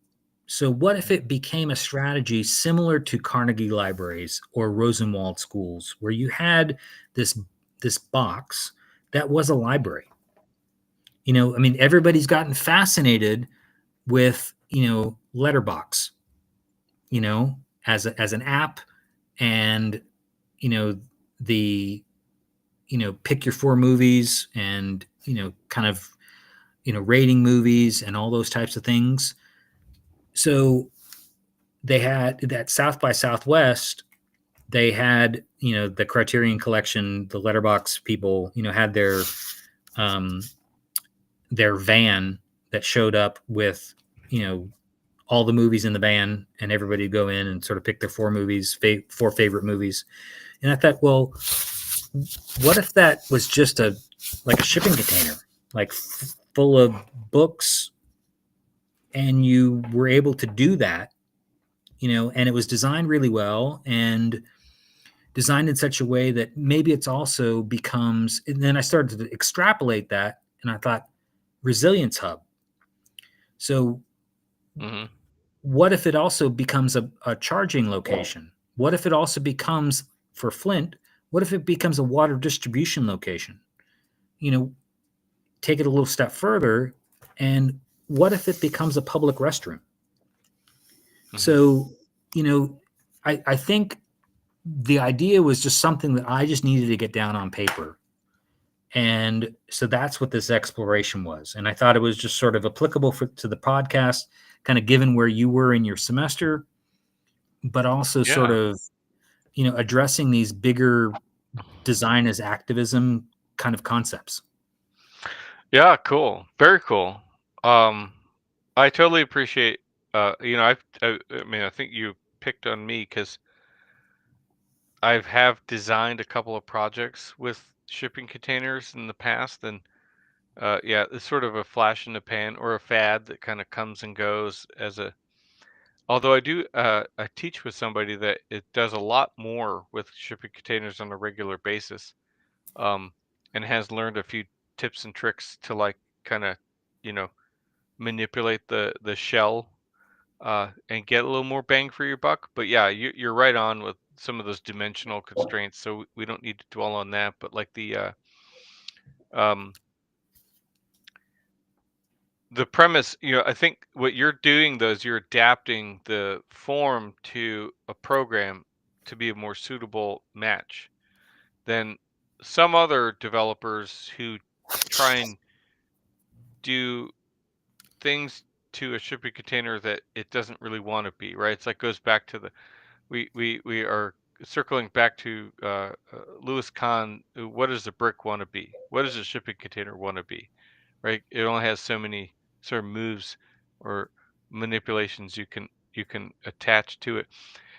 Speaker 2: So, what if it became a strategy similar to Carnegie libraries or Rosenwald schools, where you had this this box that was a library? I mean, everybody's gotten fascinated with, Letterbox, as an app, and you know the pick your four movies, and kind of rating movies and all those types of things. So they had that South by Southwest. They had the Criterion Collection, the Letterbox people had um, their van that showed up with you know all the movies in the van, and everybody would go in and sort of pick their four favorite movies. And I thought, well, what if that was just like a shipping container, like full of books, and you were able to do that, and it was designed really well, and designed in such a way that maybe it's also becomes. And then I started to extrapolate that, and I thought, resilience hub. So
Speaker 1: Mhm.
Speaker 2: what if it also becomes a charging location? What if it also becomes, for Flint, what if it becomes a water distribution location? You know, take it a little step further, and what if it becomes a public restroom?
Speaker 1: Mhm.
Speaker 2: So, you know, I think the idea was just something that I just needed to get down on paper. And so that's what this exploration was. And I thought it was just sort of applicable to the podcast, kind of given where you were in your semester, but also sort
Speaker 1: Yeah.
Speaker 2: of, addressing these bigger design as activism kind of concepts.
Speaker 1: Yeah, cool. Very cool. Um, I totally appreciate, I mean, I think you picked on me because have designed a couple of projects with shipping containers in the past, and Yeah, it's sort of a flash in the pan or a fad that kind of comes and goes as a. Although I teach with somebody that it does a lot more with shipping containers on a regular basis, um, and has learned a few tips and tricks to like kind of, you know, manipulate the shell and get a little more bang for your buck. But yeah, you're right on with some of those dimensional constraints, so we don't need to dwell on that. But like um, the premise, I think what you're doing though is you're adapting the form to a program to be a more suitable match than some other developers who try and do things to a shipping container that it doesn't really want to be, right? It's like goes back to the we are circling back to Lewis Kahn. What does a brick want to be? What does a shipping container want to be? Right? It only has so many sort of moves or manipulations you can attach to it.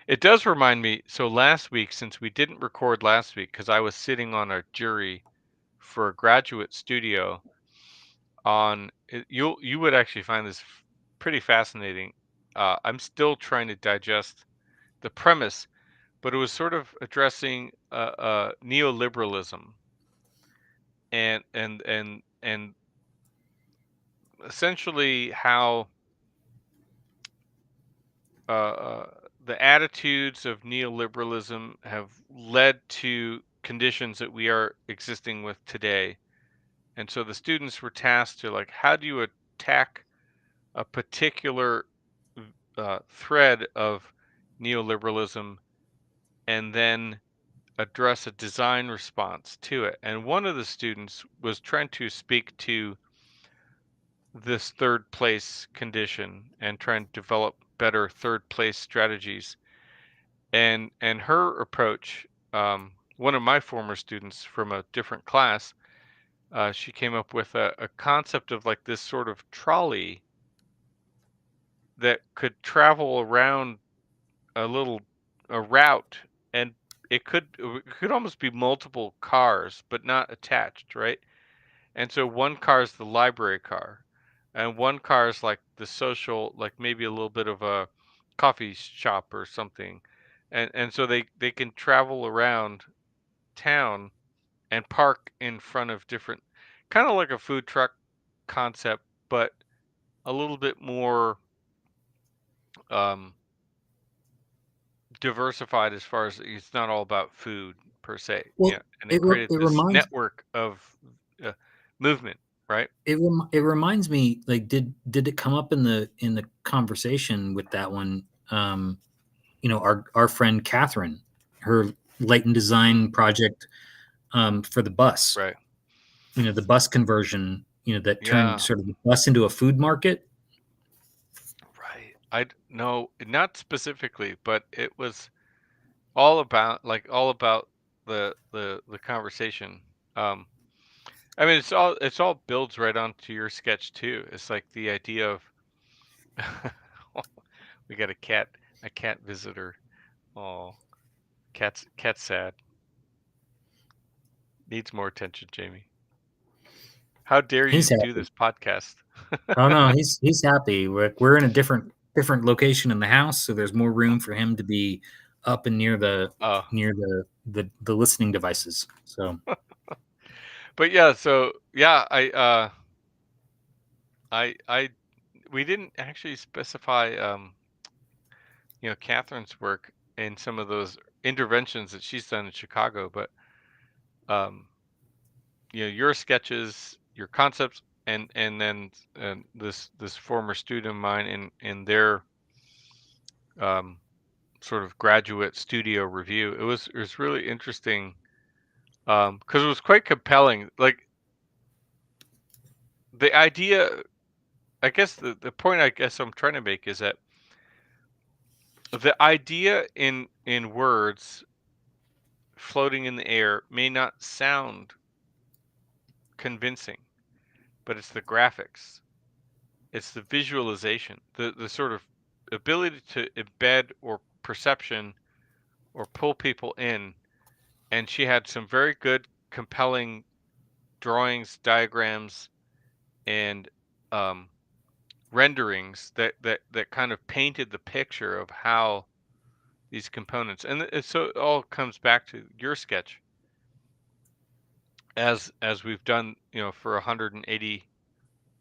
Speaker 1: It does remind me. So last week, since we didn't record last week, because I was sitting on a jury for a graduate studio on you would actually find this pretty fascinating. I'm still trying to digest the premise, but it was sort of addressing neoliberalism and essentially how uh, uh, the attitudes of neoliberalism have led to conditions that we are existing with today. And so the students were tasked to like, how do you attack a particular thread of neoliberalism and then address a design response to it. And one of the students was trying to speak to this third place condition and trying to develop better third place strategies. And her approach, one of my former students from a different class, she came up with a concept of like this sort of trolley that could travel around a route, and it could almost be multiple cars but not attached, right? And so one car is the library car, and one car is like the social, like maybe a little bit of a coffee shop or something. And so they can travel around town and park in front of different, kind of like a food truck concept, but a little bit more um diversified as far as it's not all about food per se. Yeah,
Speaker 2: Well,
Speaker 1: and it created
Speaker 2: it
Speaker 1: this
Speaker 2: reminds
Speaker 1: network of uh, movement, right?
Speaker 2: it reminds me, like, did it come up in the conversation with that one? Our friend Catherine, her Leighton
Speaker 1: Mm,
Speaker 2: design project, for the bus.
Speaker 1: right.
Speaker 2: The bus conversion. That turned
Speaker 1: Yeah.
Speaker 2: sort of the bus into a food market.
Speaker 1: Right. No, not specifically, but it was all about the conversation. Um, I mean, it's all builds right onto your sketch too. It's like the idea of we got a cat visitor. Oh, cat's sad. Needs more attention, Jamie. How dare you
Speaker 2: He's
Speaker 1: do
Speaker 2: happy.
Speaker 1: this podcast?
Speaker 2: Oh no, he's happy. We're in a different location in the house, so there's more room for him to be up and near the
Speaker 1: Oh,
Speaker 2: listening devices. So
Speaker 1: but yeah, so yeah, I we didn't actually specify Catherine's work in some of those interventions that she's done in Chicago, but um your sketches, your concepts, and then this former student of mine in their um sort of graduate studio review. It was really interesting because it was quite compelling. Like the idea, I guess the point I guess I'm trying to make is that the idea in words floating in the air may not sound convincing, but it's the graphics, it's the visualization, the sort of ability to embed or perception or pull people in. And she had some very good, compelling drawings, diagrams, and um, renderings that kind of painted the picture of how these components, and so it all comes back to your sketch, as we've done, for 180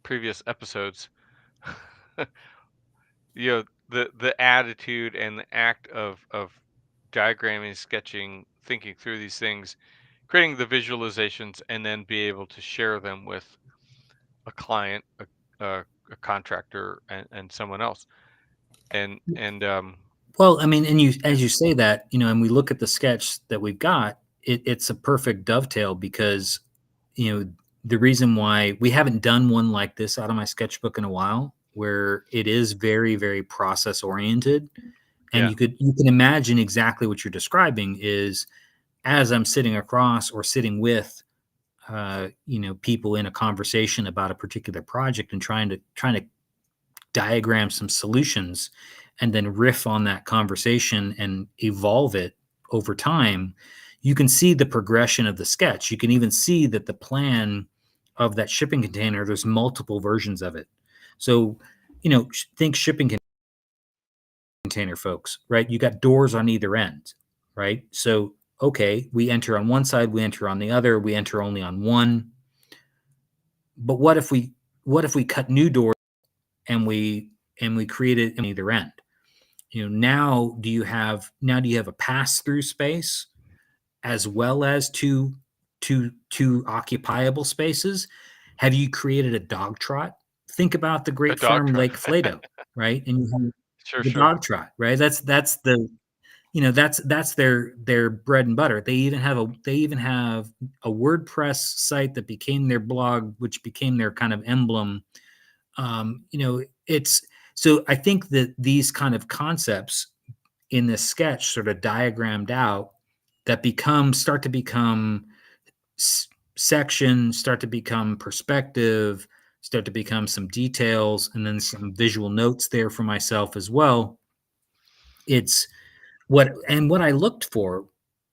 Speaker 1: previous episodes. The attitude and the act of diagramming, sketching, thinking through these things, creating the visualizations, and then be able to share them with a client, a contractor, and someone else. And
Speaker 2: Well, I mean, and you as you say that, and we look at the sketch that we've got, it's a perfect dovetail because, you know, the reason why we haven't done one like this out of my sketchbook in a while, where it is very, very process oriented, and
Speaker 1: yeah,
Speaker 2: you can imagine exactly what you're describing is as I'm sitting across or sitting with, people in a conversation about a particular project and trying to diagram some solutions and then riff on that conversation and evolve it over time, you can see the progression of the sketch. You can even see that the plan of that shipping container, there's multiple versions of it. So, think shipping container, folks, right? You got doors on either end, right? So, okay, we enter on one side, we enter on the other, we enter only on one. But what if we cut new doors and we created on either end? Now do you have a pass through space as well as two occupiable spaces? Have you created a dog trot? Think about the
Speaker 1: a
Speaker 2: Great
Speaker 1: dog
Speaker 2: Farm
Speaker 1: truck.
Speaker 2: Lake Flado, right? And you have
Speaker 1: Sure,
Speaker 2: the
Speaker 1: sure.
Speaker 2: dog trot, right? That's their bread and butter. They even have a WordPress site that became their blog, which became their kind of emblem. It's so I think that these kind of concepts in this sketch sort of diagrammed out that start to become sections, start to become perspective, start to become some details, and then some visual notes there for myself as well. It's what I looked for,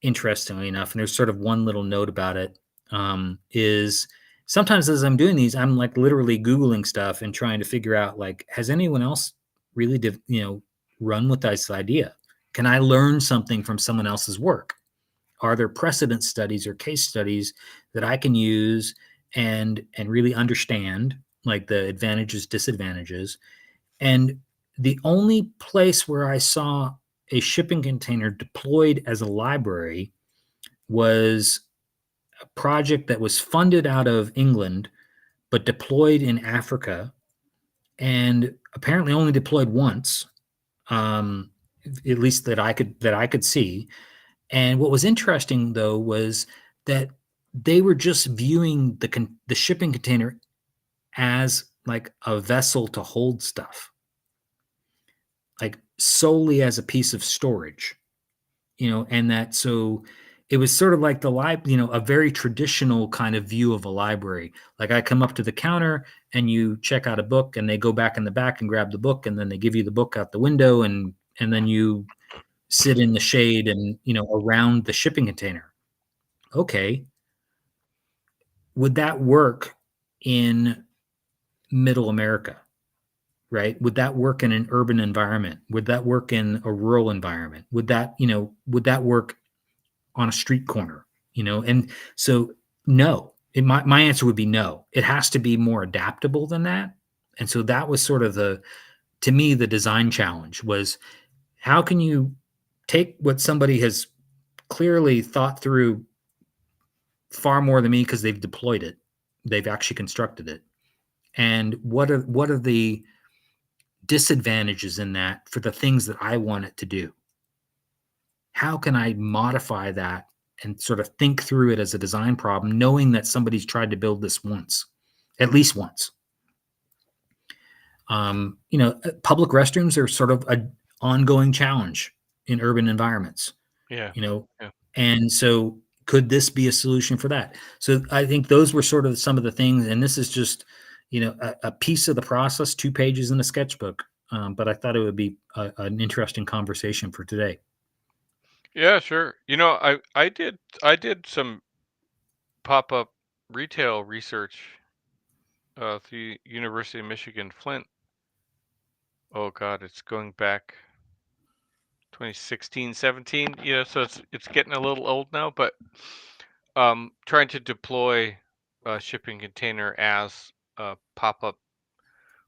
Speaker 2: interestingly enough, and there's sort of one little note about it, is sometimes as I'm doing these, I'm like literally Googling stuff and trying to figure out like, has anyone else really, run with this idea? Can I learn something from someone else's work? Are there precedent studies or case studies that I can use and really understand like the advantages, disadvantages? And the only place where I saw a shipping container deployed as a library was a project that was funded out of England, but deployed in Africa, and apparently only deployed once, um, at least that I could see. And what was interesting though was that they were just viewing the shipping container as like a vessel to hold stuff, like solely as a piece of storage, and that so it was sort of like a very traditional kind of view of a library. Like I come up to the counter and you check out a book and they go back in the back and grab the book and then they give you the book out the window and then you sit in the shade and around the shipping container. Okay, would that work in middle America? Right? Would that work in an urban environment? Would that work in a rural environment? Would that work on a street corner? And so no. My answer would be no. It has to be more adaptable than that. And so that was sort of to me, the design challenge was how can you take what somebody has clearly thought through far more than me because they've deployed it, they've actually constructed it, and what are the disadvantages in that for the things that I want it to do? How can I modify that and sort of think through it as a design problem, knowing that somebody's tried to build this once, at least once? Public restrooms are sort of an ongoing challenge in urban environments,
Speaker 1: Yeah,
Speaker 2: you know,
Speaker 1: yeah,
Speaker 2: and so could this be a solution for that? So I think those were sort of some of the things, and this is just, a piece of the process, 2 pages in a sketchbook. But I thought it would be an interesting conversation for today.
Speaker 1: yeah. Sure. I did some pop up retail research the University of Michigan Flint. Oh God, it's going back 2016, 17. So it's getting a little old now, but trying to deploy a shipping container as a pop-up,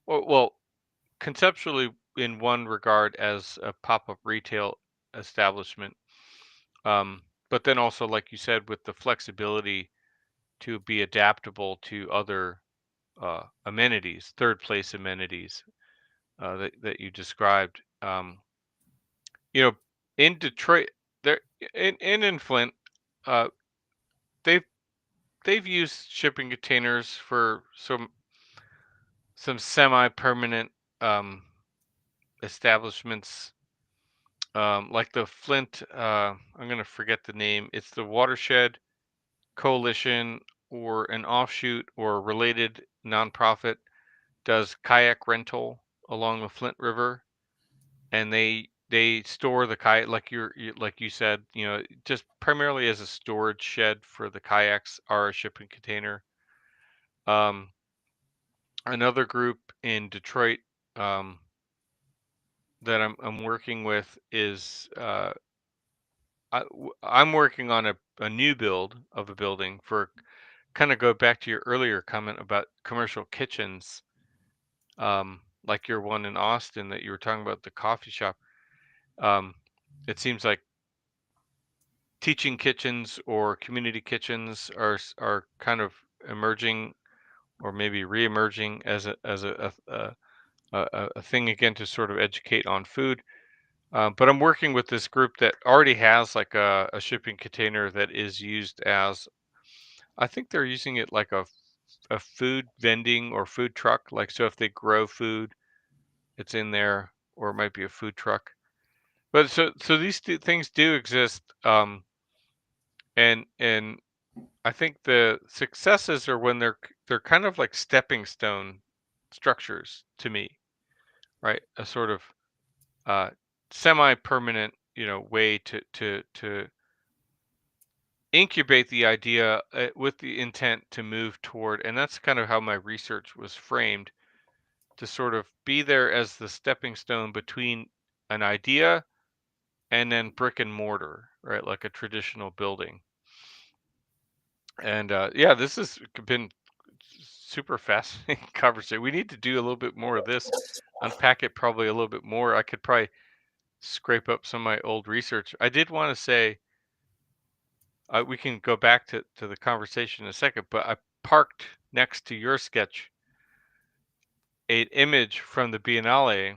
Speaker 1: well, conceptually in one regard as a pop-up retail establishment, but then also, like you said, with the flexibility to be adaptable to other amenities, third place amenities that you described. You know, in Detroit, there in Flint, uh, they've they've used shipping containers for some semi-permanent establishments, like the Flint. I'm gonna forget the name. It's the Watershed Coalition, or an offshoot or related nonprofit does kayak rental along the Flint River, and they store the kayak, like like you said, just primarily as a storage shed for the kayaks are a shipping container. Um, Another group in Detroit, um, that I'm working with is I'm working on a new build of a building for, kind of go back to your earlier comment about commercial kitchens, like your one in Austin that you were talking about, the coffee shop. Um, it seems like teaching kitchens or community kitchens are kind of emerging, or maybe re-emerging as a thing again to sort of educate on food. But I'm working with this group that already has like a shipping container that is used as, I think they're using it like a food vending or food truck. Like, so if they grow food, it's in there, or it might be a food truck. But so these two things do exist, and I think the successes are when they're kind of like stepping stone structures to me, right? A sort of uh, semi-permanent, way to incubate the idea, with the intent to move toward, and that's kind of how my research was framed, to sort of be there as the stepping stone between an idea and then brick and mortar, right? Like a traditional building. And yeah, this has been super fascinating conversation. We need to do a little bit more of this, unpack it probably a little bit more. I could probably scrape up some of my old research. I did want to say, we can go back to the conversation in a second, but I parked next to your sketch an image from the Biennale,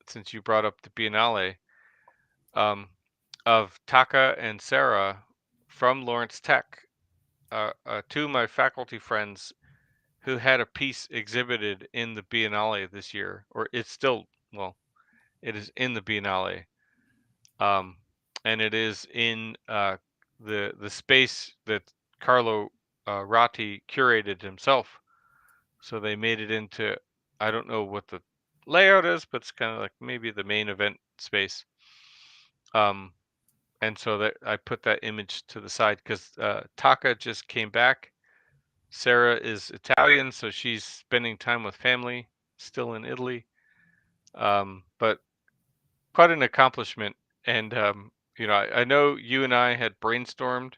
Speaker 1: since you brought up the Biennale, um, of Taka and Sarah from Lawrence Tech, two of my faculty friends who had a piece exhibited in the Biennale this year, or it's still, well, it is in the Biennale, um, and it is in the space that Carlo Ratti curated himself. So they made it into, I don't know what the layout is, but it's kind of like maybe the main event space. Um, and so that I put that image to the side because Taka just came back. Sarah is Italian, so she's spending time with family, still in Italy. But quite an accomplishment. And I know you and I had brainstormed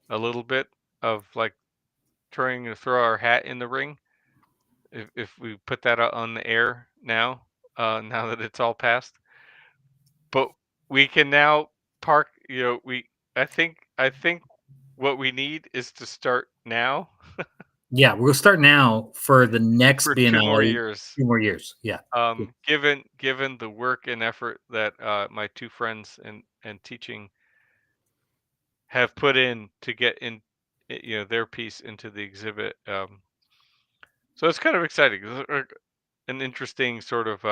Speaker 1: a little bit of like trying to throw our hat in the ring, if we put that out on the air now, now that it's all passed. But we can now park. I think what we need is to start now
Speaker 2: Yeah, we'll start now for the next
Speaker 1: for 2 more
Speaker 2: Biennale,
Speaker 1: years.
Speaker 2: 2 more years. Yeah.
Speaker 1: Given the work and effort that my two friends and teaching have put in to get in, their piece into the exhibit. So it's kind of exciting. It's an interesting sort of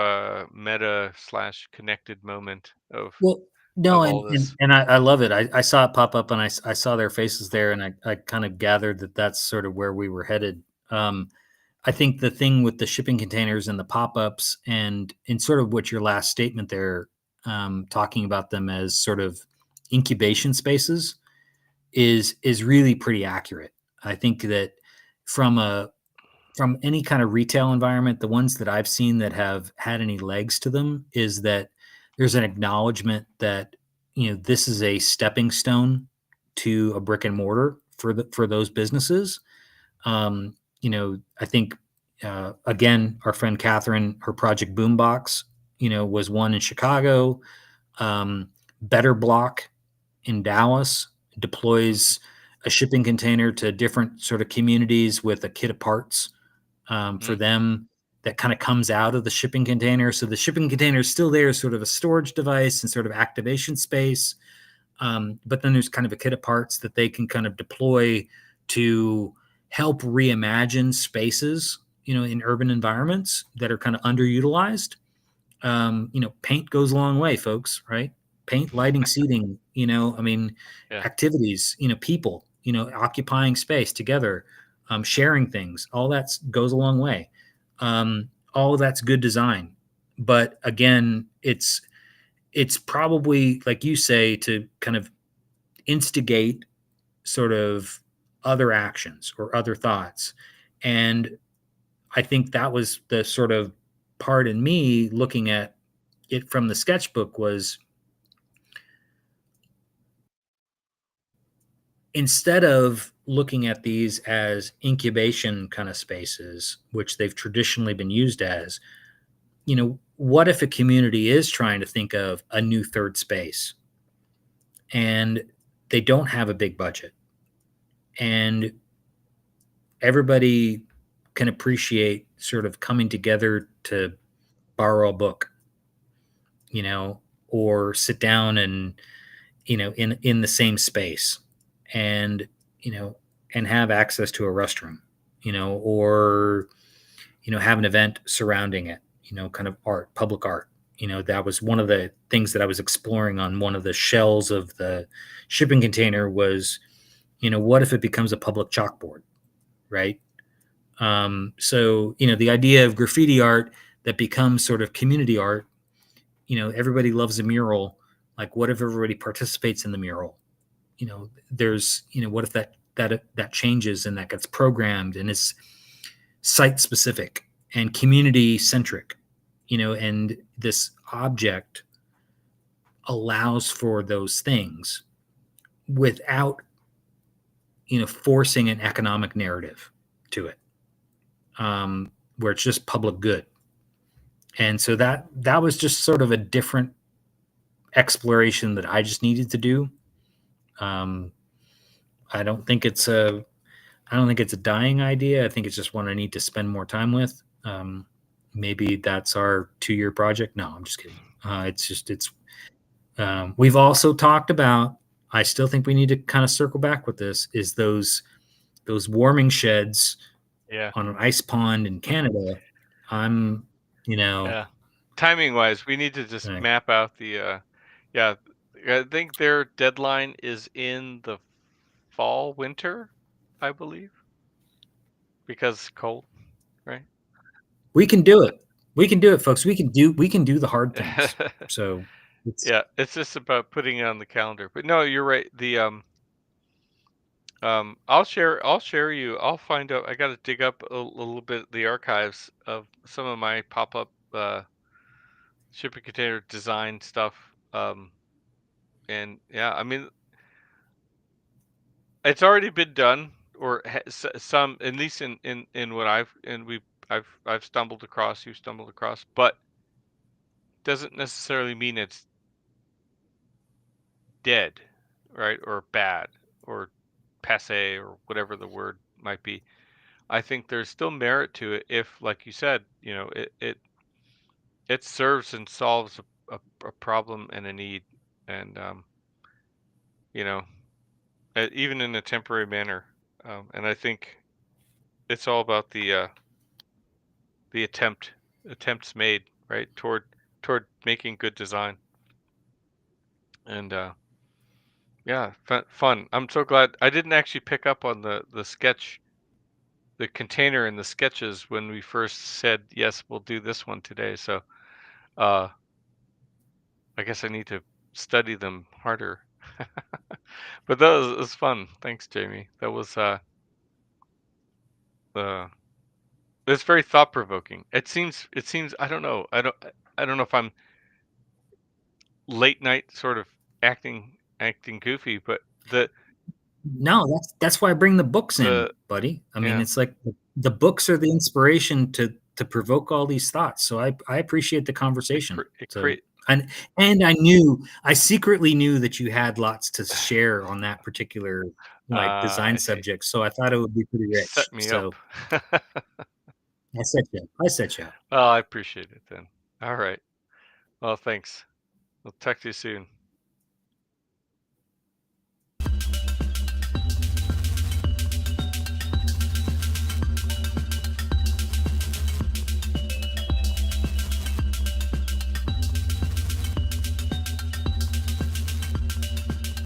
Speaker 1: meta slash connected moment
Speaker 2: Well, no,
Speaker 1: of
Speaker 2: and
Speaker 1: all
Speaker 2: and
Speaker 1: this.
Speaker 2: and I love it. I saw it pop up, and I saw their faces there, and I kind of gathered that that's sort of where we were headed. I think the thing with the shipping containers and the pop-ups, and in sort of what your last statement there, talking about them as sort of incubation spaces, is really pretty accurate. I think that from a from any kind of retail environment, the ones that I've seen that have had any legs to them is that there's an acknowledgement that, this is a stepping stone to a brick and mortar for those businesses. I think, again, our friend Catherine, her project Boombox, was one in Chicago. Better Block in Dallas deploys a shipping container to different sort of communities with a kit of parts, for
Speaker 1: Mm,
Speaker 2: them, that kind of comes out of the shipping container. So the shipping container is still there, sort of a storage device and sort of activation space. But then there's kind of a kit of parts that they can kind of deploy to help reimagine spaces, in urban environments that are kind of underutilized. Paint goes a long way, folks, right? Paint, lighting, seating, I mean,
Speaker 1: yeah.
Speaker 2: activities, people, occupying space together, sharing things, all that goes a long way. All of that's good design. But again, it's probably, like you say, to kind of instigate sort of other actions or other thoughts. And I think that was the sort of part in me looking at it from the sketchbook was, instead of looking at these as incubation kind of spaces, which they've traditionally been used as, what if a community is trying to think of a new third space and they don't have a big budget and everybody can appreciate sort of coming together to borrow a book, you know, or sit down and, in the same space, and, and have access to a restroom, or, have an event surrounding it, kind of art, public art. That was one of the things that I was exploring on one of the shells of the shipping container was, what if it becomes a public chalkboard, right? So, the idea of graffiti art that becomes sort of community art, everybody loves a mural. Like, what if everybody participates in the mural? There's, what if that changes and that gets programmed and it's site specific and community centric, and this object allows for those things without, forcing an economic narrative to it, where it's just public good. And so that was just sort of a different exploration that I just needed to do. Um, I don't think it's a I don't think it's a dying idea. I think it's just one I need to spend more time with. Maybe that's our 2-year project. No, I'm just kidding. We've also talked about. I still think we need to kind of circle back with this. Is those warming sheds
Speaker 1: Yeah.
Speaker 2: on an ice pond in Canada? I'm, you know,
Speaker 1: Yeah. Timing wise, we need to just
Speaker 2: like,
Speaker 1: map out the yeah, I think their deadline is in the fall, winter, I believe, because cold, right?
Speaker 2: we can do it. We can do it, folks. We can do the hard things. So it's
Speaker 1: Yeah, it's just about putting it on the calendar. But no, you're right. The I'll share you. I'll find out. I got to dig up a little bit the archives of some of my pop-up shipping container design stuff. And yeah, I mean, it's already been done, or some, at least in what I've stumbled across, you stumbled across, but doesn't necessarily mean it's dead, right? Or bad, or passe, or whatever the word might be. I think there's still merit to it if, like you said, it serves and solves a problem and a need, and you know, even in a temporary manner. And I think it's all about the attempts made, right, toward making good design. And yeah, fun. I'm so glad I didn't actually pick up on the sketch, the container and the sketches when we first said yes, we'll do this one today. So uh I guess I need to study them harder. But that was fun. Thanks, Jamie. That was the It's very thought provoking. It seems I don't know if I'm late night sort of acting goofy, but
Speaker 2: No, that's why I bring the books in,
Speaker 1: the
Speaker 2: buddy. I mean,
Speaker 1: yeah,
Speaker 2: it's like the books are the inspiration to provoke all these thoughts. So I appreciate the
Speaker 1: it
Speaker 2: conversation.
Speaker 1: cre- it
Speaker 2: So
Speaker 1: create
Speaker 2: and I secretly knew that you had lots to share on that particular like design
Speaker 1: I see.
Speaker 2: subject. So I thought it would be pretty
Speaker 1: You
Speaker 2: rich.
Speaker 1: set me up.
Speaker 2: So I set you up. I set you up.
Speaker 1: Well, I appreciate it then. All right. Well, thanks. I'll talk to you soon.